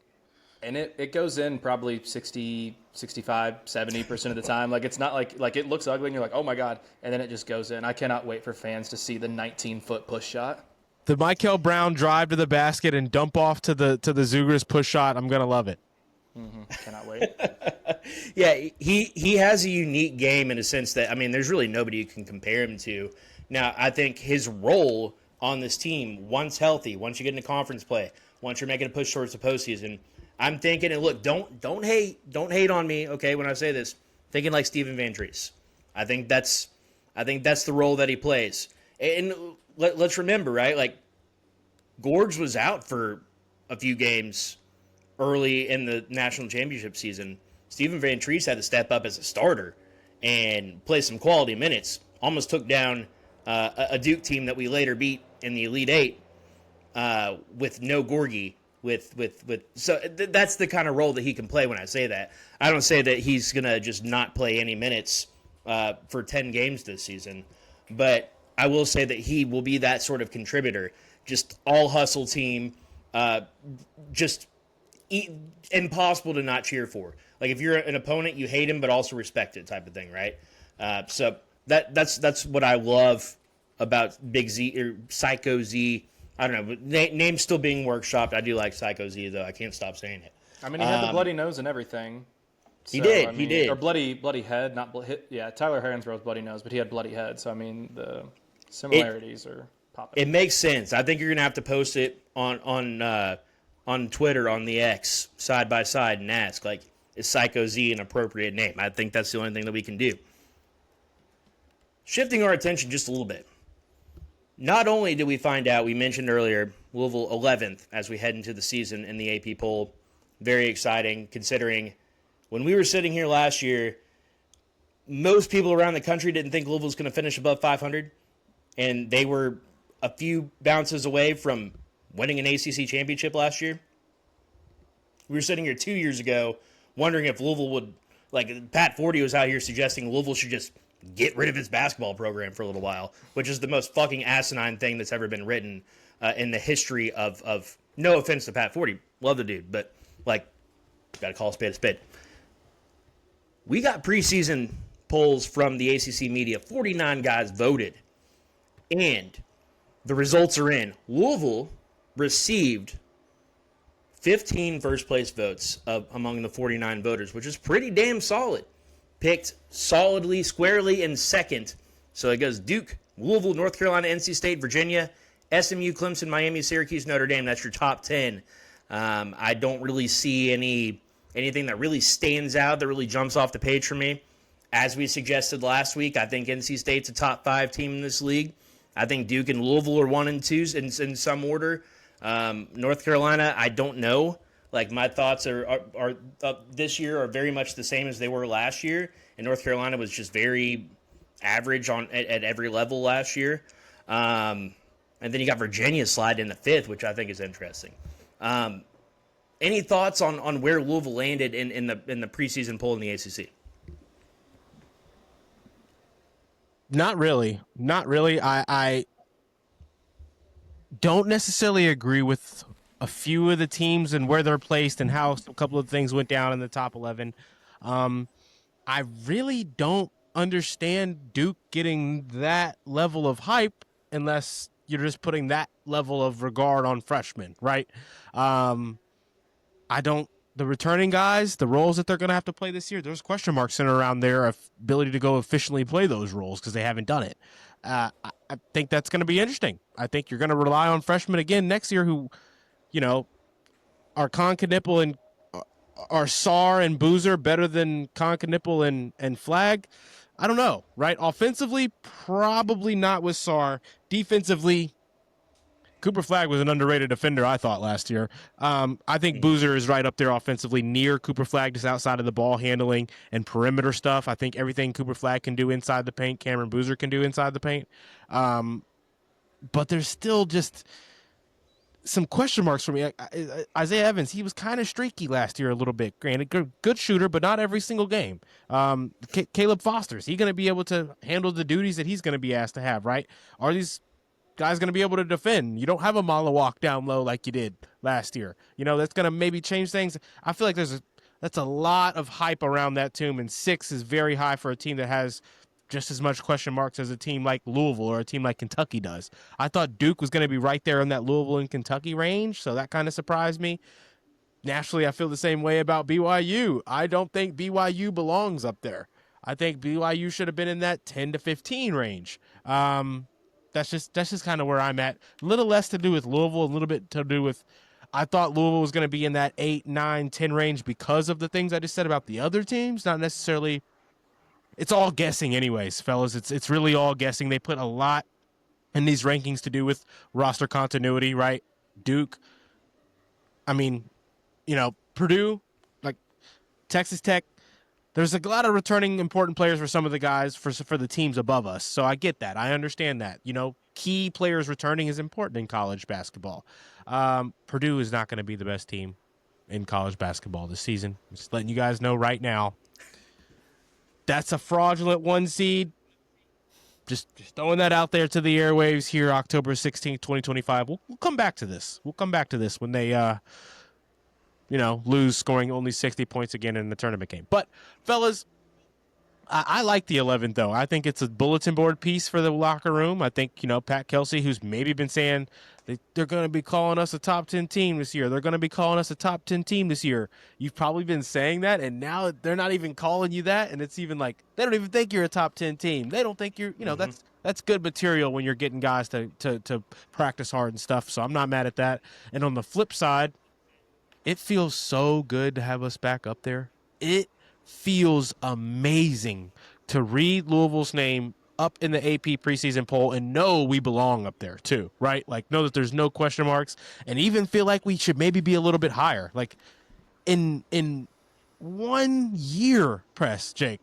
And it goes in probably 60, 65, 70% of the time. Like, it's not like it looks ugly and you're like, oh my God. And then it just goes in. I cannot wait for fans to see the 19-foot push shot. The Mikel Brown drive to the basket and dump off to the Zugris push shot. I'm going to love it. Mm-hmm. Cannot wait. Yeah, he has a unique game in a sense that, I mean, there's really nobody you can compare him to. Now, I think his role on this team, once healthy, once you get into conference play, once you're making a push towards the postseason, I'm thinking, and look, don't hate on me, okay, when I say this. Thinking like Steven Van Dries. I think that's the role that he plays. And let's remember, right? Like, Gorge was out for a few games early in the national championship season. Steven Van Dries had to step up as a starter and play some quality minutes. Almost took down a Duke team that we later beat in the Elite Eight with no Gorgie. That's the kind of role that he can play when I say that. I don't say that he's going to just not play any minutes for 10 games this season, but I will say that he will be that sort of contributor. Just all hustle team, impossible to not cheer for. Like, if you're an opponent, you hate him but also respect it type of thing, right? So that's what I love about Big Z or Psycho Z. I don't know, but name's still being workshopped. I do like Psycho Z, though. I can't stop saying it. I mean, he had the bloody nose and everything. So, he did. I mean, he did. Or bloody head. Tyler Hansborough's bloody nose, but he had bloody head. So, I mean, the similarities are popping. It makes sense. I think you're going to have to post it on Twitter, on the X, side by side, and ask, like, is Psycho Z an appropriate name? I think that's the only thing that we can do. Shifting our attention just a little bit. Not only did we find out, we mentioned earlier, Louisville 11th as we head into the season in the AP poll. Very exciting, considering when we were sitting here last year, most people around the country didn't think Louisville was going to finish above 500, and they were a few bounces away from winning an ACC championship last year. We were sitting here 2 years ago wondering if Louisville would, like, Pat Forty was out here suggesting Louisville should just get rid of its basketball program for a little while, which is the most fucking asinine thing that's ever been written in the history of no offense to Pat Forty, love the dude, but, like, gotta call a spade a spade. We got preseason polls from the ACC media. 49 guys voted, and the results are in. Louisville received 15 first-place votes among the 49 voters, which is pretty damn solid. Picked solidly, squarely in second. So it goes Duke, Louisville, North Carolina, NC State, Virginia, SMU, Clemson, Miami, Syracuse, Notre Dame. That's your top 10. I don't really see anything that really stands out, that really jumps off the page for me. As we suggested last week, I think NC State's a top 5 team in this league. I think Duke and Louisville are 1 and 2 in some order. North Carolina, I don't know. Like, my thoughts are this year are very much the same as they were last year, and North Carolina was just very average at every level last year. And then you got Virginia slide into 5th, which I think is interesting. Any thoughts on where Louisville landed in the preseason poll in the ACC? Not really. I don't necessarily agree with a few of the teams and where they're placed and how a couple of things went down in the top 11. I really don't understand Duke getting that level of hype unless you're just putting that level of regard on freshmen, right? The returning guys, the roles that they're going to have to play this year, there's question marks centered around their ability to go efficiently play those roles because they haven't done it. I think that's going to be interesting. I think you're going to rely on freshmen again next year who, are Concanipple and are Sarr and Boozer better than Concanipple and Flag? I don't know, right? Offensively, probably not with Sarr. Defensively, Cooper Flagg was an underrated defender, I thought, last year. I think Boozer is right up there offensively near Cooper Flagg, just outside of the ball handling and perimeter stuff. I think everything Cooper Flagg can do inside the paint, Cameron Boozer can do inside the paint. But there's still just some question marks for me. Isaiah Evans, he was kind of streaky last year a little bit. Granted, good shooter, but not every single game. Caleb Foster, is he going to be able to handle the duties that he's going to be asked to have, right? Are these guys going to be able to defend? You don't have a Mala walk down low like you did last year. That's going to maybe change things. I feel like that's a lot of hype around that team, and 6 is very high for a team that has just as much question marks as a team like Louisville or a team like Kentucky does. I thought Duke was going to be right there in that Louisville and Kentucky range, so that kind of surprised me. Naturally, I feel the same way about BYU. I don't think BYU belongs up there. I think BYU should have been in that 10 to 15 range. That's just kind of where I'm at. A little less to do with Louisville, a little bit to do with I thought Louisville was going to be in that 8, 9, 10 range because of the things I just said about the other teams, not necessarily. It's all guessing anyways, fellas. It's really all guessing. They put a lot in these rankings to do with roster continuity, right? Duke. I mean, Purdue, like Texas Tech. There's a lot of returning important players for some of the guys for the teams above us. So I get that. I understand that. Key players returning is important in college basketball. Purdue is not going to be the best team in college basketball this season. I'm just letting you guys know right now. That's a fraudulent 1 seed. Just throwing that out there to the airwaves here, October 16th, 2025. We'll come back to this. We'll come back to this when they, lose, scoring only 60 points again in the tournament game. But, fellas, I like the 11th, though. I think it's a bulletin board piece for the locker room. I think, Pat Kelsey, who's maybe been saying they're going to be calling us a top 10 team this year. They're going to be calling us a top 10 team this year. You've probably been saying that, and now they're not even calling you that, and it's even like they don't even think you're a top 10 team. They don't think you're, that's good material when you're getting guys to practice hard and stuff, so I'm not mad at that. And on the flip side, it feels so good to have us back up there. It feels amazing to read Louisville's name up in the AP preseason poll and know we belong up there too, right? Like know that there's no question marks and even feel like we should maybe be a little bit higher. Like in 1 year, Jake,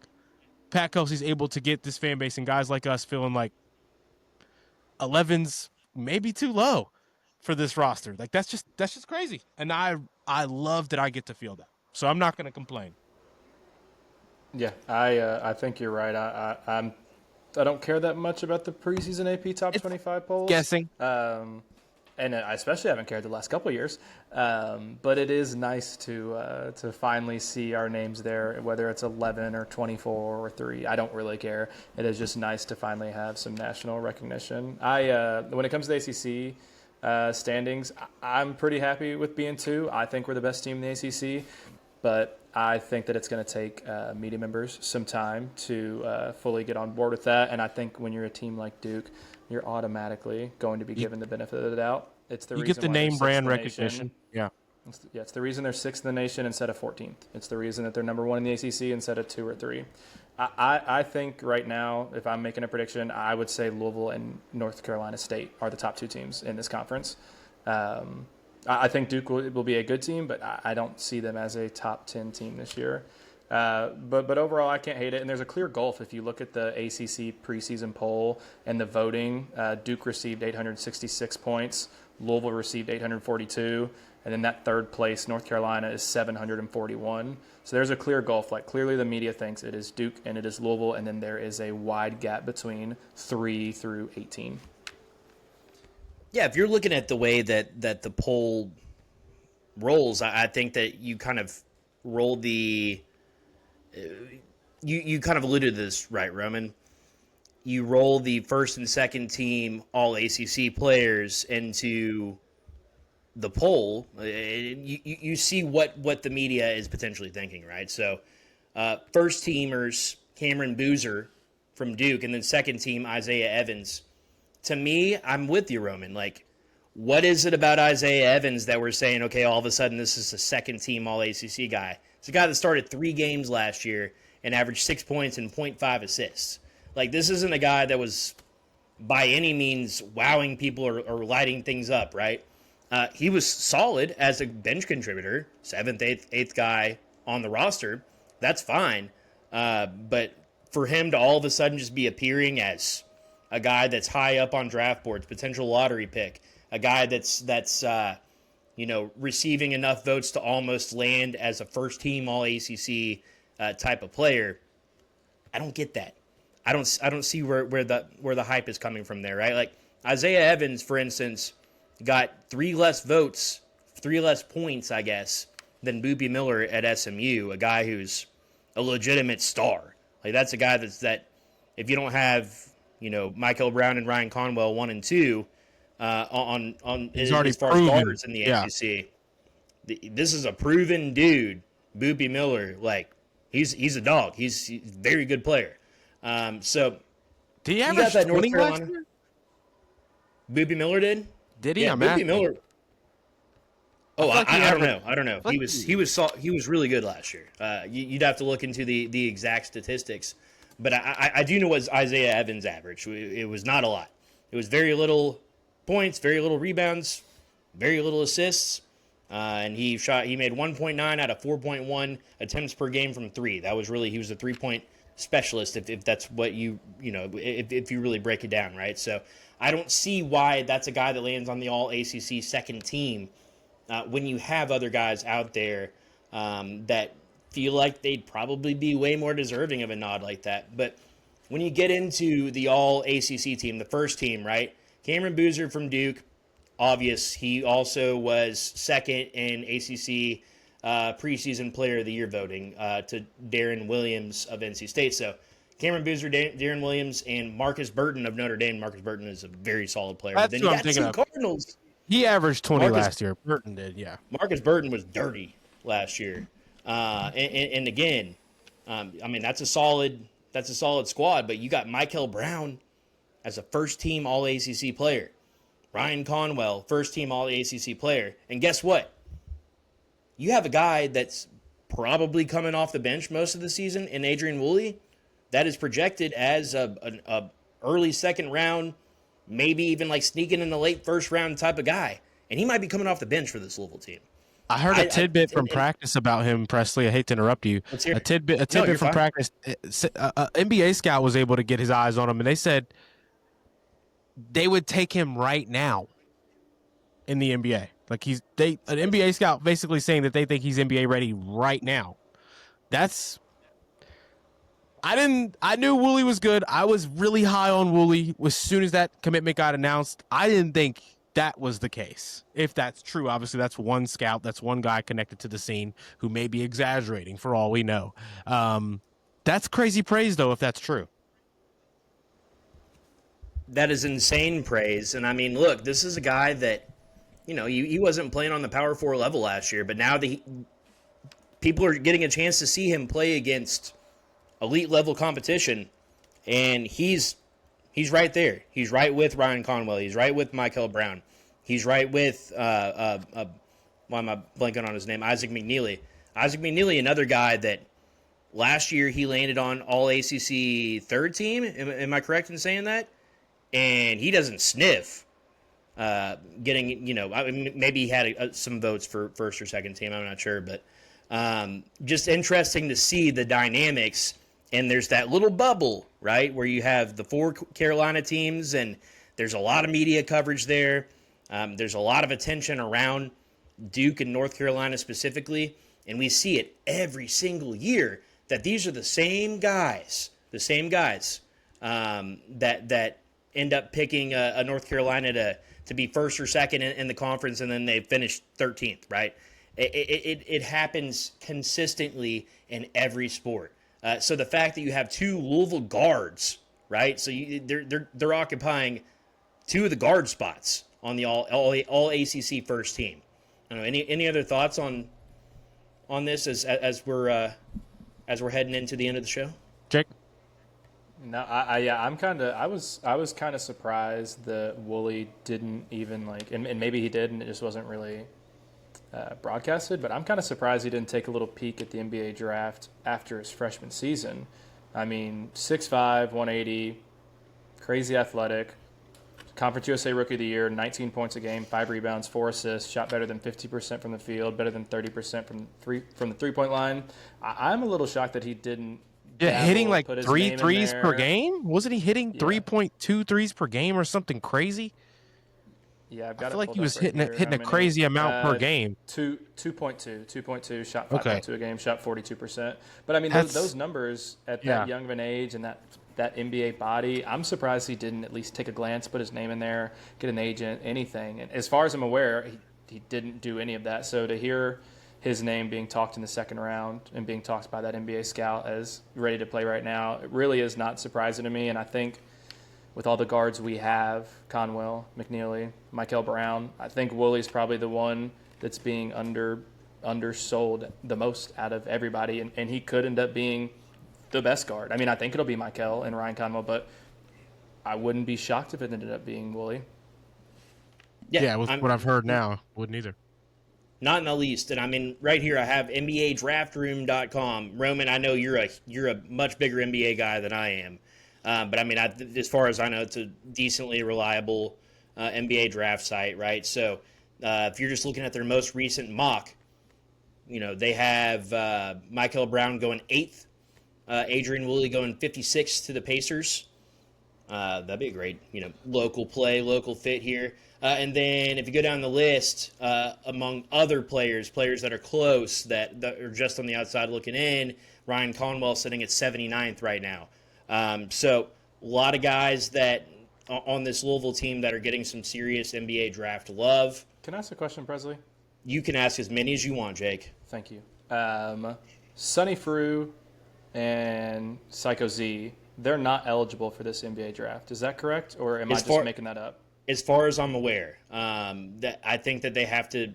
Pat Kelsey's able to get this fan base and guys like us feeling like 11's maybe too low for this roster. Like that's just crazy. And I love that I get to feel that. So I'm not going to complain. Yeah, I think you're right. I don't care that much about the preseason AP top 25 polls. Guessing. And I especially haven't cared the last couple of years. But it is nice to finally see our names there, whether it's 11 or 24 or 3. I don't really care. It is just nice to finally have some national recognition. When it comes to the ACC standings, I'm pretty happy with being 2. I think we're the best team in the ACC. But I think that it's going to take media members some time to fully get on board with that. And I think when you're a team like Duke, you're automatically going to be given the benefit of the doubt. It's the you reason get the name brand recognition. Yeah. It's the reason they're 6th in the nation instead of 14th. It's the reason that they're number 1 in the ACC instead of 2 or 3. I think right now, if I'm making a prediction, I would say Louisville and North Carolina State are the top 2 teams in this conference. I think Duke will be a good team, but I don't see them as a top 10 team this year. But overall, I can't hate it. And there's a clear gulf. If you look at the ACC preseason poll and the voting, Duke received 866 points. Louisville received 842. And then that third place, North Carolina, is 741. So there's a clear gulf. Like clearly the media thinks it is Duke and it is Louisville, and then there is a wide gap between 3 through 18. Yeah, if you're looking at the way that the poll rolls, I think that you kind of roll the you kind of alluded to this, right, Roman? You roll the first and second team All-ACC players into the poll. You see what the media is potentially thinking, right? So first teamers, Cameron Boozer from Duke, and then second team, Isaiah Evans. To me, I'm with you, Roman. Like, what is it about Isaiah Evans that we're saying, okay, all of a sudden this is a second-team All-ACC guy? It's a guy that started 3 games last year and averaged 6 points and 0.5 assists. Like, this isn't a guy that was by any means wowing people or lighting things up, right? He was solid as a bench contributor, 7th, 8th guy on the roster. That's fine. But for him to all of a sudden just be appearing as a guy that's high up on draft boards, potential lottery pick, a guy that's receiving enough votes to almost land as a first-team All-ACC type of player, I don't get that. I don't see where the hype is coming from there, right? Like Isaiah Evans, for instance, got 3 less votes, 3 less points, I guess, than Boopie Miller at SMU, a guy who's a legitimate star. Like that's a guy that if you don't have, Mikel Brown and Ryan Conwell 1 and 2 on he's already as far as guards in the ACC, this is a proven dude, Boopie Miller. Like he's a dog. He's a very good player. So did he average 20 last year? Boopie Miller did. Did he? Yeah, Boopie Miller. Oh, I don't know. I don't know. Like He was really good last year. You'd have to look into the exact statistics, but I do know what Isaiah Evans averaged. It was not a lot. It was very little points, very little rebounds, very little assists, and he made 1.9 out of 4.1 attempts per game from 3. That was he was a 3-point specialist if that's what if you really break it down, right? So I don't see why that's a guy that lands on the All-ACC second team. When you have other guys out there that feel like they'd probably be way more deserving of a nod like that. But when you get into the All-ACC team, the first team, right? Cameron Boozer from Duke, obvious. He also was second in ACC preseason player of the year voting to Darren Williams of NC State. So Cameron Boozer, Darren Williams, and Marcus Burton of Notre Dame. Marcus Burton is a very solid player. That's then what you I'm got thinking two of. Cardinals. He averaged 20 last year. Burton did, yeah. Marcus Burton was dirty last year, and again, that's a solid squad. But you got Mikel Brown as a first-team All-ACC player, Ryan Conwell, first-team All-ACC player, and guess what? You have a guy that's probably coming off the bench most of the season in Adrian Woolley, that is projected as a early second round, maybe even like sneaking in the late first round type of guy. And he might be coming off the bench for this Louisville team. I heard a tidbit from practice about him, Presley. I hate to interrupt you. A tidbit from practice. NBA scout was able to get his eyes on him, and they said they would take him right now in the NBA. Like an NBA scout basically saying that they think he's NBA ready right now. I knew Woolley was good. I was really high on Woolley as soon as that commitment got announced. I didn't think that was the case. If that's true, obviously that's one scout, that's one guy connected to the scene who may be exaggerating for all we know. That's crazy praise, though, if that's true. That is insane praise. And I mean, look, this is a guy that, he wasn't playing on the Power 4 level last year, but now people are getting a chance to see him play against elite level competition, and he's right there. He's right with Ryan Conwell. He's right with Mikel Brown. He's right with why am I blanking on his name? Isaac McNeely. Isaac McNeely, another guy that last year he landed on All-ACC third team. Am I correct in saying that? And he doesn't sniff getting, maybe he had some votes for first or second team. I'm not sure, but just interesting to see the dynamics. And there's that little bubble, right, where you have the 4 Carolina teams, and there's a lot of media coverage there. There's a lot of attention around Duke and North Carolina specifically, and we see it every single year that these are the same guys that end up picking a North Carolina to be first or second in the conference, and then they finish 13th, right? It happens consistently in every sport. So the fact that you have 2 Louisville guards, right? So they're occupying 2 of the guard spots on the all-ACC first team. I don't know, any other thoughts on this as we're heading into the end of the show? Jake? No, I was kind of surprised that Woolley didn't even and maybe he did and it just wasn't really broadcasted, but I'm kind of surprised he didn't take a little peek at the NBA draft after his freshman season. I mean, 6'5", 180, crazy athletic, Conference USA Rookie of the Year, 19 points a game, 5 rebounds, 4 assists, shot better than 50% from the field, better than 30% from the three-point line. I'm a little shocked that he didn't. Yeah, hitting like 3 threes per game. Wasn't he hitting 3.2 threes per game or something crazy? Yeah, I've got I feel like he was hitting a crazy amount per game. 2.2, shot 5.2 a game, shot 42%. But I mean, those numbers at that young of an age and that NBA body, I'm surprised he didn't at least take a glance, put his name in there, get an agent, anything. And as far as I'm aware, he didn't do any of that. So to hear his name being talked in the second round and being talked by that NBA scout as ready to play right now, it really is not surprising to me. And I think with all the guards we have, Conwell, McNeely, Mikel Brown, I think Wooley's probably the one that's being undersold the most out of everybody. And he could end up being the best guard. I mean, I think it'll be Mikel and Ryan Conwell, but I wouldn't be shocked if it ended up being Wooley. Yeah, with what I've heard now, wouldn't either. Not in the least. And I mean, right here I have NBADraftRoom.com. Roman, I know you're a much bigger NBA guy than I am. But I mean, as far as I know, it's a decently reliable NBA draft site, right? So if you're just looking at their most recent mock, they have Mikel Brown going 8th, Adrian Woolley going 56th to the Pacers. That'd be a great, local play, local fit here. And then if you go down the list, among other players that are close, that are just on the outside looking in, Ryan Conwell sitting at 79th right now. So a lot of guys that on this Louisville team that are getting some serious NBA draft love. Can I ask a question, Presley? You can ask as many as you want, Jake. Thank you. Sonny Frew and Psycho Z, they're not eligible for this NBA draft. Is that correct, or am I just making that up? As far as I'm aware, that I think that they have to.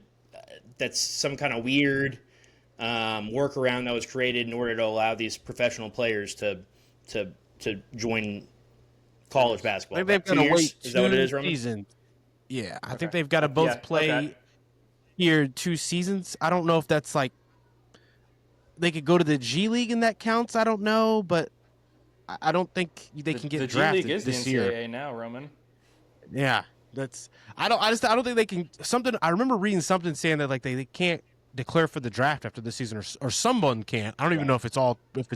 That's some kind of weird workaround that was created in order to allow these professional players to join college basketball. I think they've got to wait 2 Is that what it is, Roman? seasons. Yeah, I think they've got to both play here 2 seasons. I don't know if that's like they could go to the G League and that counts. I don't know, but I don't think they can get drafted this year. The G League is the NCAA now, Roman. Yeah, I don't think they can. I remember reading something saying that like they can't declare for the draft after this season, or someone can't. I don't even know if it's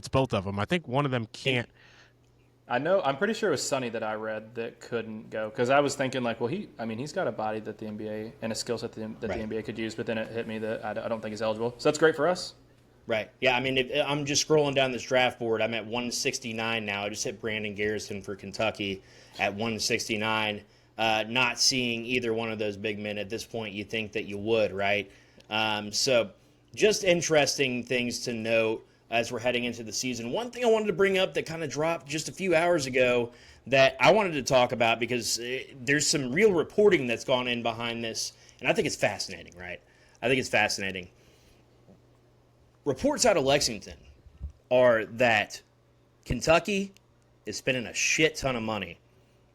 both of them. I think one of them can't. I'm pretty sure it was Sonny that I read that couldn't go, because I was thinking like, well, he's got a body that the NBA and a skill set that the NBA could use, but then it hit me that I don't think he's eligible. So that's great for us. Right. Yeah, I mean, I'm just scrolling down this draft board. I'm at 169 now. I just hit Brandon Garrison for Kentucky at 169. Not seeing either one of those big men at this point. You think that you would, right? So just interesting things to note as we're heading into the season. One thing I wanted to bring up that kind of dropped just a few hours ago that I wanted to talk about, because there's some real reporting that's gone in behind this, and I think it's fascinating, right? I think it's fascinating. Reports out of Lexington are that Kentucky is spending a shit ton of money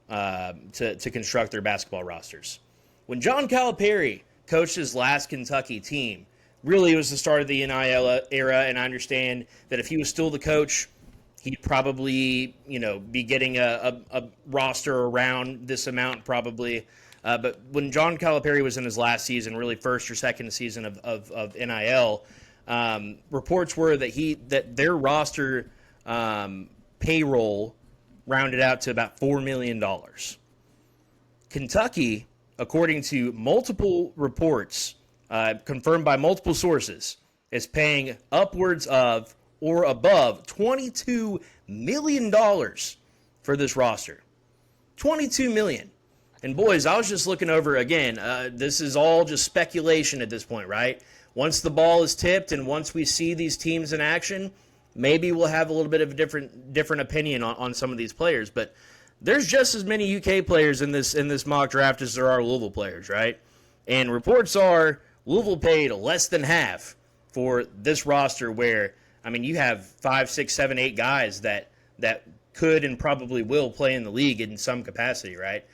to construct their basketball rosters. When John Calipari coached his last Kentucky team, really it was the start of the NIL era, and I understand that if he was still the coach, he'd probably be getting a roster around this amount probably. But when John Calipari was in his last season, really first or second season of NIL, reports were that their roster payroll rounded out to about $4 million. Kentucky, according to multiple reports, confirmed by multiple sources, is paying upwards of or above $22 million for this roster. $22 million. And boys, I was just looking over again. This is all just speculation at this point, right? Once the ball is tipped and once we see these teams in action, maybe we'll have a little bit of a different opinion on some of these players. But there's just as many UK players in this mock draft as there are Louisville players, right? And reports are Louisville paid less than half for this roster, where, I mean, you have 5, 6, 7, 8 guys that could and probably will play in the league in some capacity, right?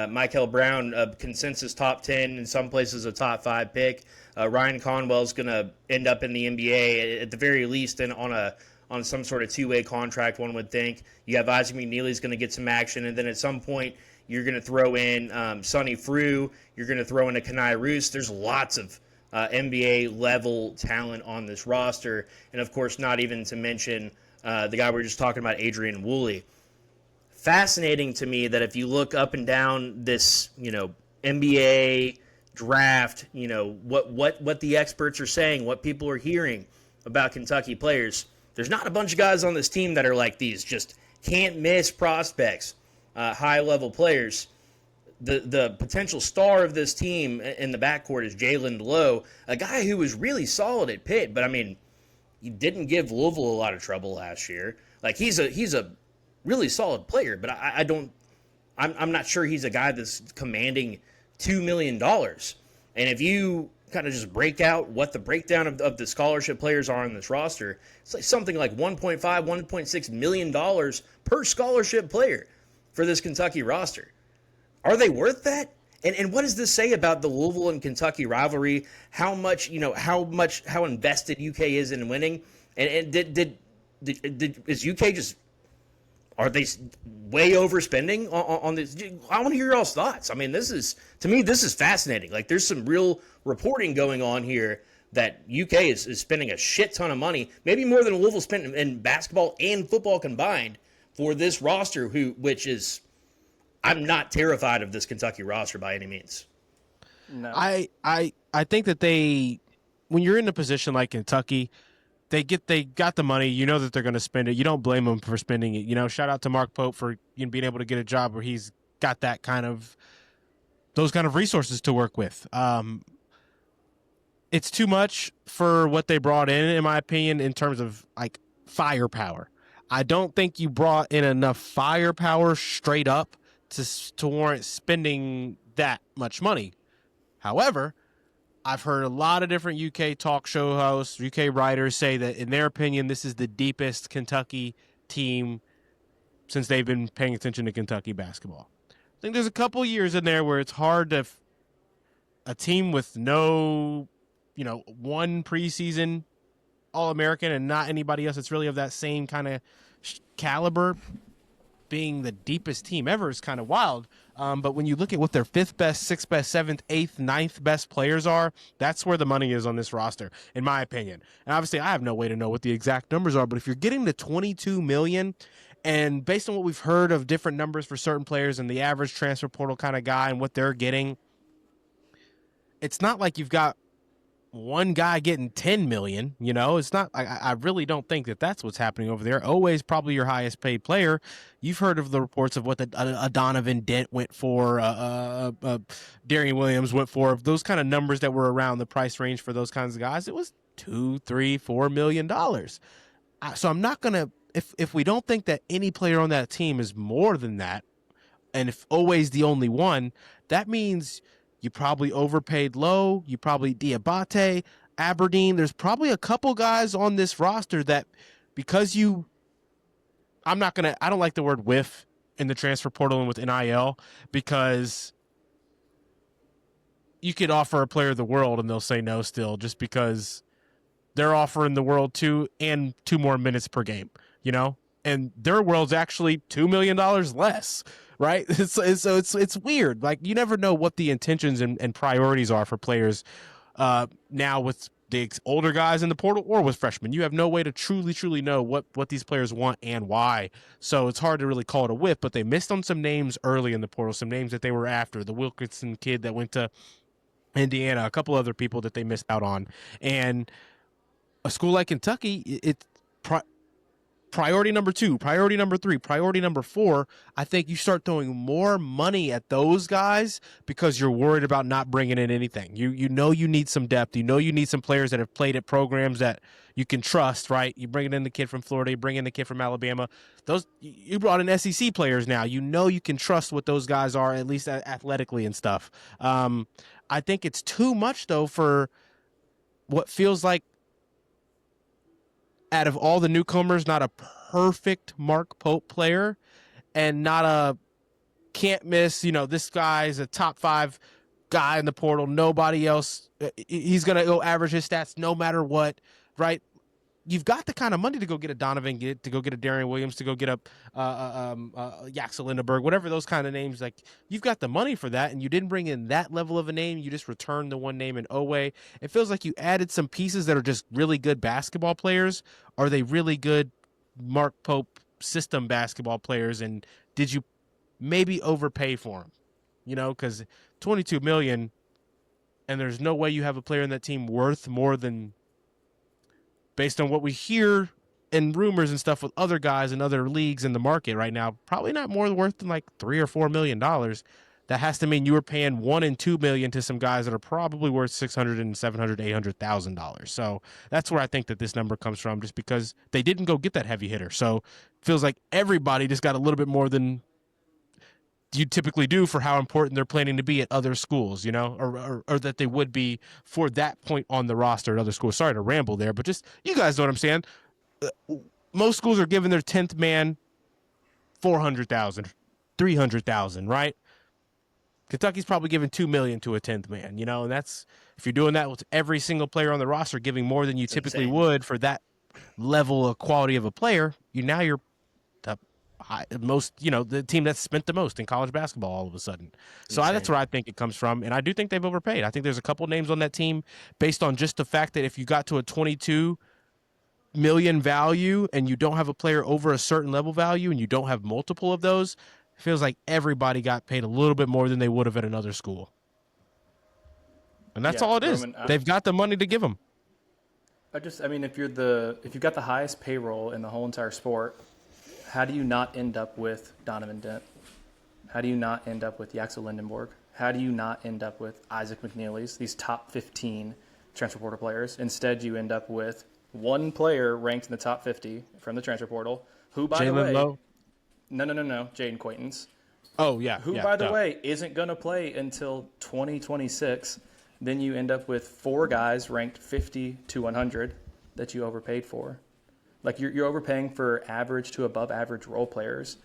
Mikel Brown, a consensus top 10, in some places a top 5 pick. Ryan Conwell's going to end up in the NBA at the very least, and on some sort of two-way contract, one would think. You have Isaac McNeely's going to get some action, and then at some point You're going to throw in Sonny Frew. You're going to throw in a Kenai Roos. There's lots of NBA level talent on this roster, and of course, not even to mention the guy we were just talking about, Adrian Woolley. Fascinating to me that if you look up and down this, NBA draft, what the experts are saying, what people are hearing about Kentucky players, there's not a bunch of guys on this team that are like these just can't miss prospects, high level players. The potential star of this team in the backcourt is Jalen Lowe, a guy who was really solid at Pitt, but I mean, he didn't give Louisville a lot of trouble last year. Like he's a really solid player, but I'm not sure he's a guy that's commanding $2 million. And if you kind of just break out what the breakdown of the scholarship players are on this roster, it's like something like $1.5, $1.6 million per scholarship player for this Kentucky roster. Are they worth that? And what does this say about the Louisville and Kentucky rivalry? How invested UK is in winning? And is UK just, are they way overspending on this? I want to hear y'all's thoughts. I mean, this is fascinating. Like, there's some real reporting going on here that UK is spending a shit ton of money, maybe more than Louisville spent in basketball and football combined for this roster, which is, I'm not terrified of this Kentucky roster by any means. No. I think that when you're in a position like Kentucky, they got the money. You know that they're going to spend it. You don't blame them for spending it. Shout out to Mark Pope for being able to get a job where he's got those kind of resources to work with. It's too much for what they brought in my opinion, in terms of like firepower. I don't think you brought in enough firepower straight up to warrant spending that much money. However, I've heard a lot of different UK talk show hosts, UK writers say that, in their opinion, this is the deepest Kentucky team since they've been paying attention to Kentucky basketball. I think there's a couple years in there where it's hard to a team with no, one preseason All-American and not anybody else that's really of that same kind of caliber being the deepest team ever is kind of wild. But when you look at what their 5th best, 6th best, 7th, 8th, 9th best players are, that's where the money is on this roster, in my opinion. And obviously, I have no way to know what the exact numbers are, but if you're getting to $22 million, and based on what we've heard of different numbers for certain players and the average transfer portal kind of guy and what they're getting, it's not like you've got one guy getting 10 million, it's not. I really don't think that that's what's happening over there. Always probably your highest paid player. You've heard of the reports of what a Donovan Dent went for, Darian Williams went for, those kind of numbers that were around the price range for those kinds of guys. It was $2, $3, $4 million. So I'm not going to, if we don't think that any player on that team is more than that, and if always the only one, that means you probably overpaid Low. You probably Diabate, Aberdeen. There's probably a couple guys on this roster that, because I don't like the word whiff in the transfer portal and with NIL, because you could offer a player the world and they'll say no still, just because they're offering the world 2 more minutes per game, and their world's actually $2 million less. Right. So it's weird. Like, you never know what the intentions and priorities are for players now with the older guys in the portal or with freshmen. You have no way to truly know what these players want and why. So it's hard to really call it a whip, but they missed on some names early in the portal, some names that they were after. The Wilkinson kid that went to Indiana, a couple other people that they missed out on. And a school like Kentucky, it's priority number 2, priority number 3, priority number 4, I think you start throwing more money at those guys because you're worried about not bringing in anything. You need some depth. You need some players that have played at programs that you can trust, right? You bring in the kid from Florida, you bring in the kid from Alabama. You brought in SEC players now. You can trust what those guys are, at least athletically and stuff. I think it's too much, though, for what feels like, out of all the newcomers, not a perfect Mark Pope player and not a can't miss, this guy's a top 5 guy in the portal. Nobody else, he's going to go average his stats no matter what, right? you've got the kind of money to go get a Donovan, to go get a Darian Williams, to go get a Yaxel Lindenberg, whatever those kind of names. Like, you've got the money for that, and you didn't bring in that level of a name. You just returned the one name in Owe. It feels like you added some pieces that are just really good basketball players. Are they really good Mark Pope system basketball players? And did you maybe overpay for them? You know, because $22 million, and there's no way you have a player in that team worth more than, based on what we hear and rumors and stuff with other guys in other leagues in the market right now, probably not more worth than like $3 or $4 million. That has to mean you were paying $1 and $2 million to some guys that are probably worth $600,000 and $700,000, $800,000. So that's where I think that this number comes from, just because they didn't go get that heavy hitter. So it feels like everybody just got a little bit more than you typically do for how important they're planning to be at other schools, you know, or that they would be for that point on the roster at other schools. Sorry to ramble there, but just, you guys know what I'm saying. Most schools are giving their 10th man $400,000, $300,000, right? Kentucky's probably giving $2 million to a 10th man, you know, and that's, if you're doing that with every single player on the roster giving more than you typically would for that level of quality of a player, you're most, you know, the team that's spent the most in college basketball all of a sudden. So that's where I think it comes from, and I do think they've overpaid. I think there's a couple names on that team based on just the fact that if you got to a 22 million value and you don't have a player over a certain level value and you don't have multiple of those, it feels like everybody got paid a little bit more than they would have at another school. And that's all it is. They've got the money to give them. I mean, if you've got the highest payroll in the whole entire sport, how do you not end up with Donovan Dent? How do you not end up with Yaxel Lindenberg? How do you not end up with Isaac McNeely's, these top 15 transfer portal players? Instead, you end up with one player ranked in the top 50 from the transfer portal, who, by the way, Lowe? No, Jaden Quaintance. Oh, yeah. Who, by the way, isn't going to play until 2026. Then you end up with four guys ranked 50 to 100 that you overpaid for. Like, you're overpaying for average to above average role players.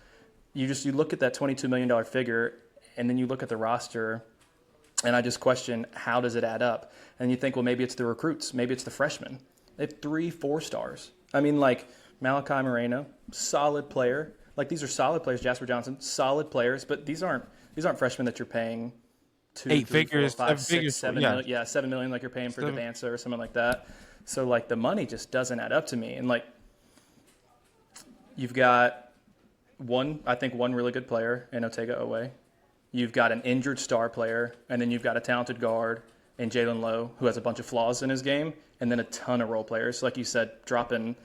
You look at that $22 million figure, and then you look at the roster, and I just question, how does it add up? And you think, well, maybe it's the recruits. Maybe it's the freshmen. They have 3 4-stars. I mean, like, Malachi Moreno, solid player. Like, these are solid players. Jasper Johnson, solid players. But these aren't freshmen that you're paying $2, $3, $4, $5, $6, $7 million. Yeah, $7 million like you're paying for Devanza or something like that. So, like, the money just doesn't add up to me. And, like, you've got one really good player in Otega Owe. You've got an injured star player, and then you've got a talented guard in Jalen Lowe, who has a bunch of flaws in his game, and then a ton of role players. Like you said, dropping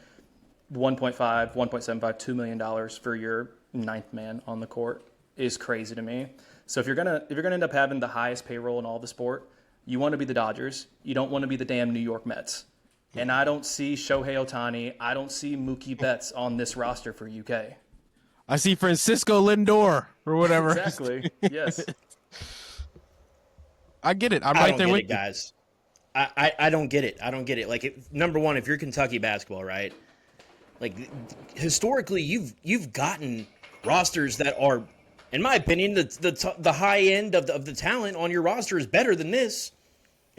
$1.5, $1.75, $2 million for your 9th man on the court is crazy to me. So if you're gonna end up having the highest payroll in all the sport, you want to be the Dodgers. You don't want to be the damn New York Mets. And I don't see Shohei Ohtani. I don't see Mookie Betts on this roster for UK. I see Francisco Lindor or whatever. Exactly. Yes. I get it. I'm right there with you guys. I don't get it. I don't get it. Like, number one, if you're Kentucky basketball, right? Like, historically, you've gotten rosters that are, in my opinion, the high end of the talent on your roster is better than this,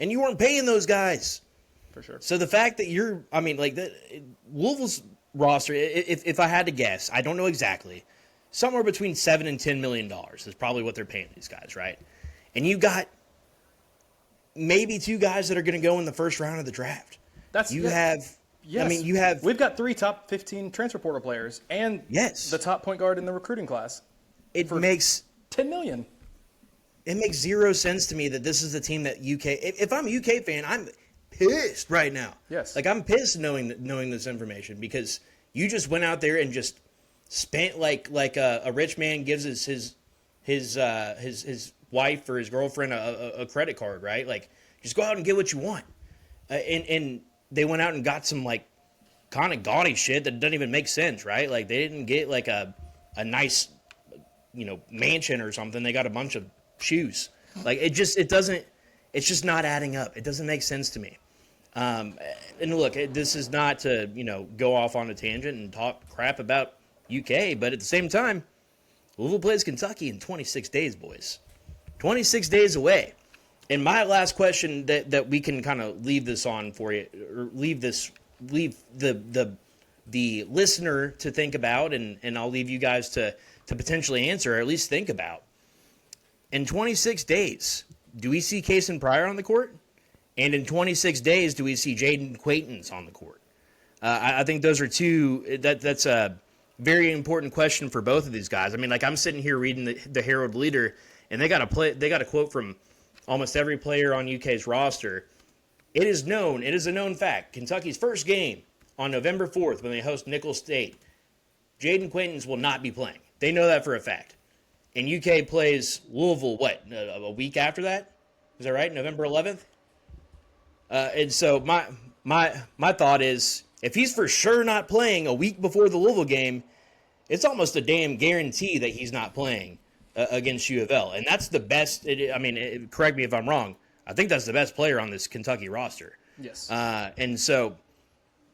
and you weren't paying those guys. For sure. So the fact that Louisville's roster, if I had to guess, I don't know exactly, somewhere between $7 and $10 million is probably what they're paying these guys, right? And you got maybe 2 guys that are going to go in the first round of the draft. We've got 3 top 15 transfer portal players and the top point guard in the recruiting class. It makes $10 million. It makes zero sense to me that this is the team that UK. If I'm a UK fan, I'm pissed right now. Yes. Like, I'm pissed knowing this information, because you just went out there and just spent like a rich man gives his wife or his girlfriend a credit card, right? Like, just go out and get what you want. And they went out and got some, like, kind of gaudy shit that doesn't even make sense, right? Like, they didn't get like a nice, mansion or something. They got a bunch of shoes. Like, it's just not adding up. It doesn't make sense to me. And look, this is not to, go off on a tangent and talk crap about UK, but at the same time, Louisville plays Kentucky in 26 days, boys. 26 days away. And my last question that we can kind of leave this on for you, or leave this leave the listener to think about, and I'll leave you guys to potentially answer, or at least think about. In 26 days, do we see Kason Pryor on the court? And in 26 days, do we see Jaden Quaintance on the court? I think those are two. That's a very important question for both of these guys. I mean, like, I'm sitting here reading the Herald Leader, and they got a quote from almost every player on UK's roster. It is a known fact. Kentucky's first game on November 4th when they host Nicholls State, Jaden Quaintance will not be playing. They know that for a fact. And UK plays Louisville, a week after that? Is that right? November 11th? And so my thought is, if he's for sure not playing a week before the Louisville game, it's almost a damn guarantee that he's not playing against U of L. And that's the best. Correct me if I'm wrong. I think that's the best player on this Kentucky roster. Yes. And so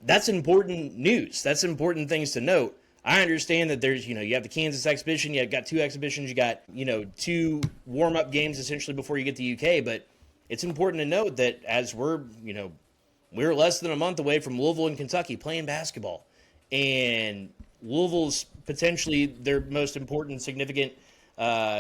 that's important news. That's important things to note. I understand that there's, you have the Kansas exhibition. You've got 2 exhibitions. You got, 2 warm-up games essentially before you get to UK. But it's important to note that as we're less than a month away from Louisville and Kentucky playing basketball. And Louisville's potentially their most important, significant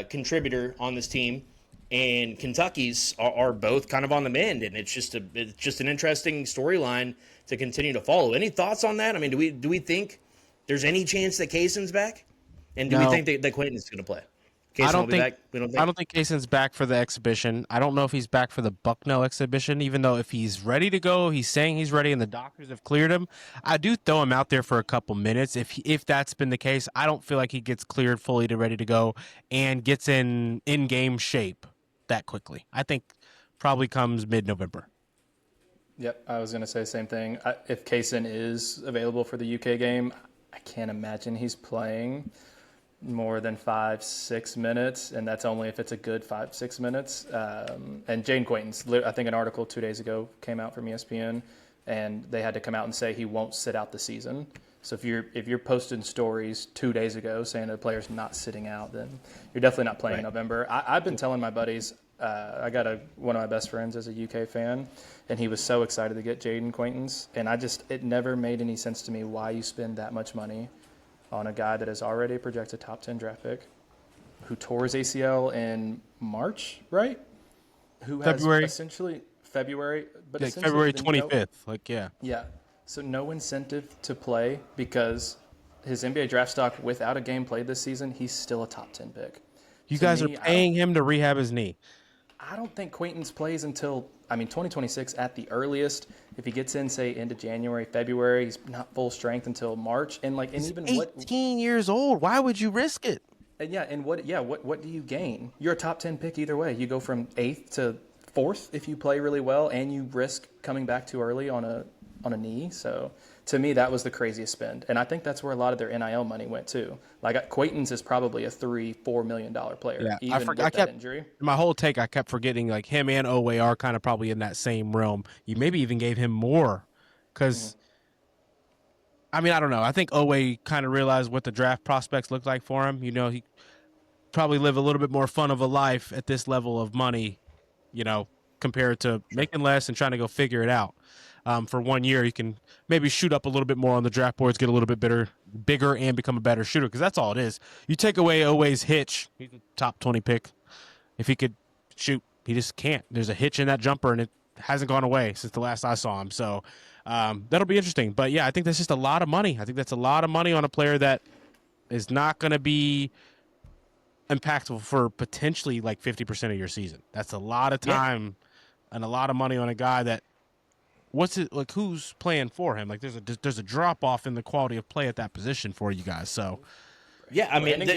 contributor on this team. And Kentucky's are both kind of on the mend. And it's just an interesting storyline to continue to follow. Any thoughts on that? I mean, do we think there's any chance that Kason's back? And do we think that Quaintance is going to play? I don't think Kason's back for the exhibition. I don't know if he's back for the Bucknell exhibition, even though if he's ready to go, he's saying he's ready and the doctors have cleared him. I do throw him out there for a couple minutes. If that's been the case, I don't feel like he gets cleared fully to ready to go and gets in game shape that quickly. I think probably comes mid-November. Yep, I was going to say the same thing. If Kason is available for the UK game, I can't imagine he's playing more than 5-6 minutes, and that's only if it's a good 5-6 minutes. And Jaden Quaintance, I think an article 2 days ago came out from ESPN, and they had to come out and say he won't sit out the season. So if you're posting stories 2 days ago saying that a player's not sitting out, then you're definitely not playing in November. I've been telling my buddies, I got one of my best friends as a UK fan, and he was so excited to get Jaden Quaintance, and it never made any sense to me why you spend that much money on a guy that is already a projected top 10 draft pick, who tore his ACL in March, right? Who has February. essentially February, but like February 25th, Yeah. So no incentive to play because his NBA draft stock, without a game played this season, he's still a top 10 pick. You guys are paying him to rehab his knee. I don't think Quaintance plays until 2026 at the earliest. If he gets in, say, into January, February, he's not full strength until March. He's 18 years old. Why would you risk it? And what do you gain? You're a top 10 pick either way. You go from 8th to 4th if you play really well, and you risk coming back too early on a knee. So to me, that was the craziest spend. And I think that's where a lot of their NIL money went too. Like Quaintance is probably a $3-4 million player, even with that injury. My whole take, I kept forgetting like him and Owe are kind of probably in that same realm. You maybe even gave him more because, I don't know. I think Owe kind of realized what the draft prospects looked like for him. He probably live a little bit more fun of a life at this level of money, compared to making less and trying to go figure it out. For 1 year, you can maybe shoot up a little bit more on the draft boards, get a little bit bigger, and become a better shooter, because that's all it is. You take away Owe's hitch, he's a top 20 pick. If he could shoot, he just can't. There's a hitch in that jumper, and it hasn't gone away since the last I saw him. So that'll be interesting. But, yeah, I think that's just a lot of money. I think that's a lot of money on a player that is not going to be impactful for potentially like 50% of your season. That's a lot of time and a lot of money on a guy that, what's it like? Who's playing for him? Like, there's a drop off in the quality of play at that position for you guys. So, Brandon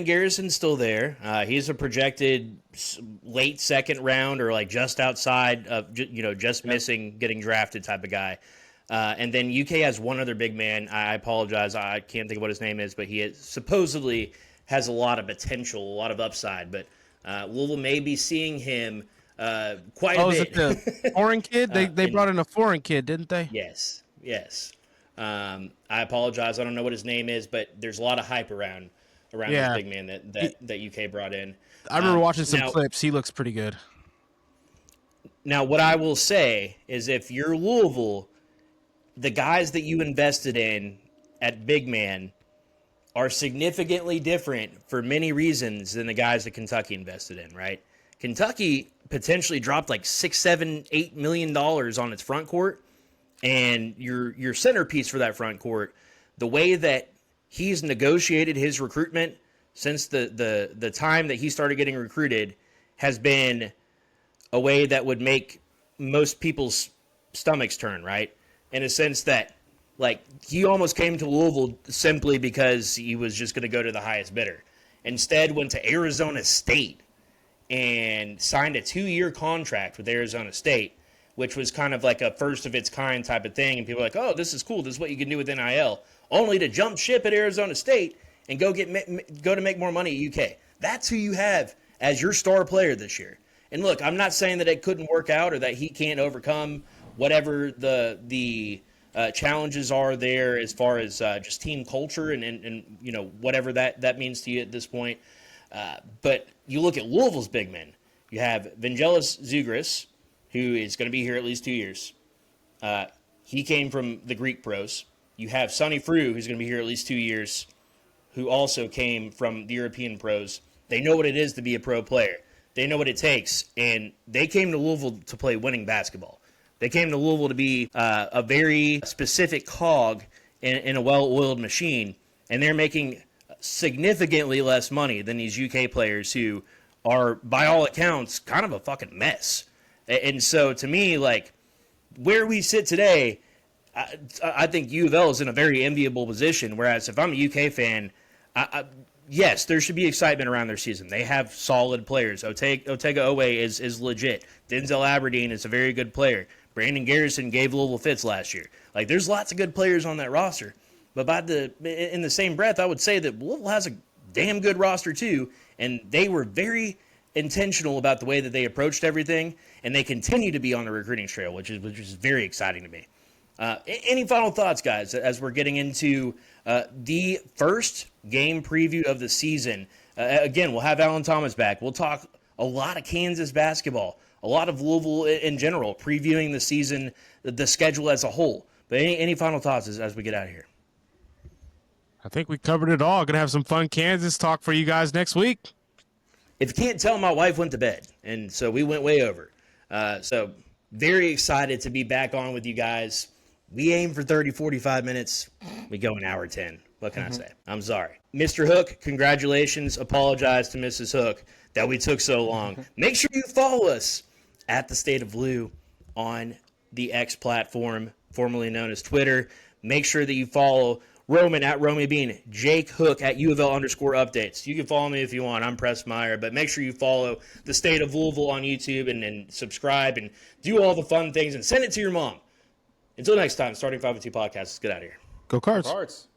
Garrison's still there. He's a projected late second round or like just outside of just missing getting drafted type of guy. And then UK has one other big man. I apologize, I can't think of what his name is, but he supposedly has a lot of potential, a lot of upside. But Louisville may be seeing him. Quite a bit. Is it the foreign kid? They brought in a foreign kid, didn't they? Yes. I apologize. I don't know what his name is, but there's a lot of hype around this big man that UK brought in. I remember watching some clips. He looks pretty good. Now, what I will say is if you're Louisville, the guys that you invested in at big man are significantly different for many reasons than the guys that Kentucky invested in, right? Kentucky potentially dropped like $6, $7, $8 million on its front court, and your centerpiece for that front court, the way that he's negotiated his recruitment since the time that he started getting recruited has been a way that would make most people's stomachs turn, right? In a sense that, like, he almost came to Louisville simply because he was just going to go to the highest bidder. Instead, went to Arizona State and signed a 2-year contract with Arizona State, which was kind of like a first-of-its-kind type of thing. And people are like, oh, this is cool. This is what you can do with NIL. Only to jump ship at Arizona State and go to make more money at UK. That's who you have as your star player this year. And look, I'm not saying that it couldn't work out or that he can't overcome whatever the challenges are there as far as just team culture and you know, whatever that means to you at this point. But you look at Louisville's big men. You have Vangelis Zougris, who is going to be here at least 2 years. He came from the Greek pros. You have Sonny Frew, who's going to be here at least 2 years, who also came from the European pros. They know what it is to be a pro player. They know what it takes, and they came to Louisville to play winning basketball. They came to Louisville to be a very specific cog in a well-oiled machine, and they're making significantly less money than these UK players who are, by all accounts, kind of a fucking mess. And so, to me, like, where we sit today, I think U of L is in a very enviable position, whereas if I'm a UK fan, yes, there should be excitement around their season. They have solid players. Otega Owe is legit. Denzel Aberdeen is a very good player. Brandon Garrison gave Louisville fits last year. Like, there's lots of good players on that roster. But in the same breath, I would say that Louisville has a damn good roster too, and they were very intentional about the way that they approached everything, and they continue to be on the recruiting trail, which is very exciting to me. Any final thoughts, guys, as we're getting into the first game preview of the season? Again, we'll have Alan Thomas back. We'll talk a lot of Kansas basketball, a lot of Louisville in general, previewing the season, the schedule as a whole. But any final thoughts as we get out of here? I think we covered it all. Going to have some fun Kansas talk for you guys next week. If you can't tell, my wife went to bed, and so we went way over. So very excited to be back on with you guys. We aim for 30, 45 minutes. We go an hour 10. What can I say? I'm sorry. Mr. Hook, congratulations. Apologize to Mrs. Hook that we took so long. Make sure you follow us at the State of Lou on the X platform, formerly known as Twitter. Make sure that you follow Roman at Romy Bean, Jake Hook at U of L _updates. You can follow me if you want. I'm Press Meyer, but make sure you follow the State of Louisville on YouTube and subscribe and do all the fun things and send it to your mom. Until next time, Starting 502 Podcast. Let's get out of here. Go Cards. Cards.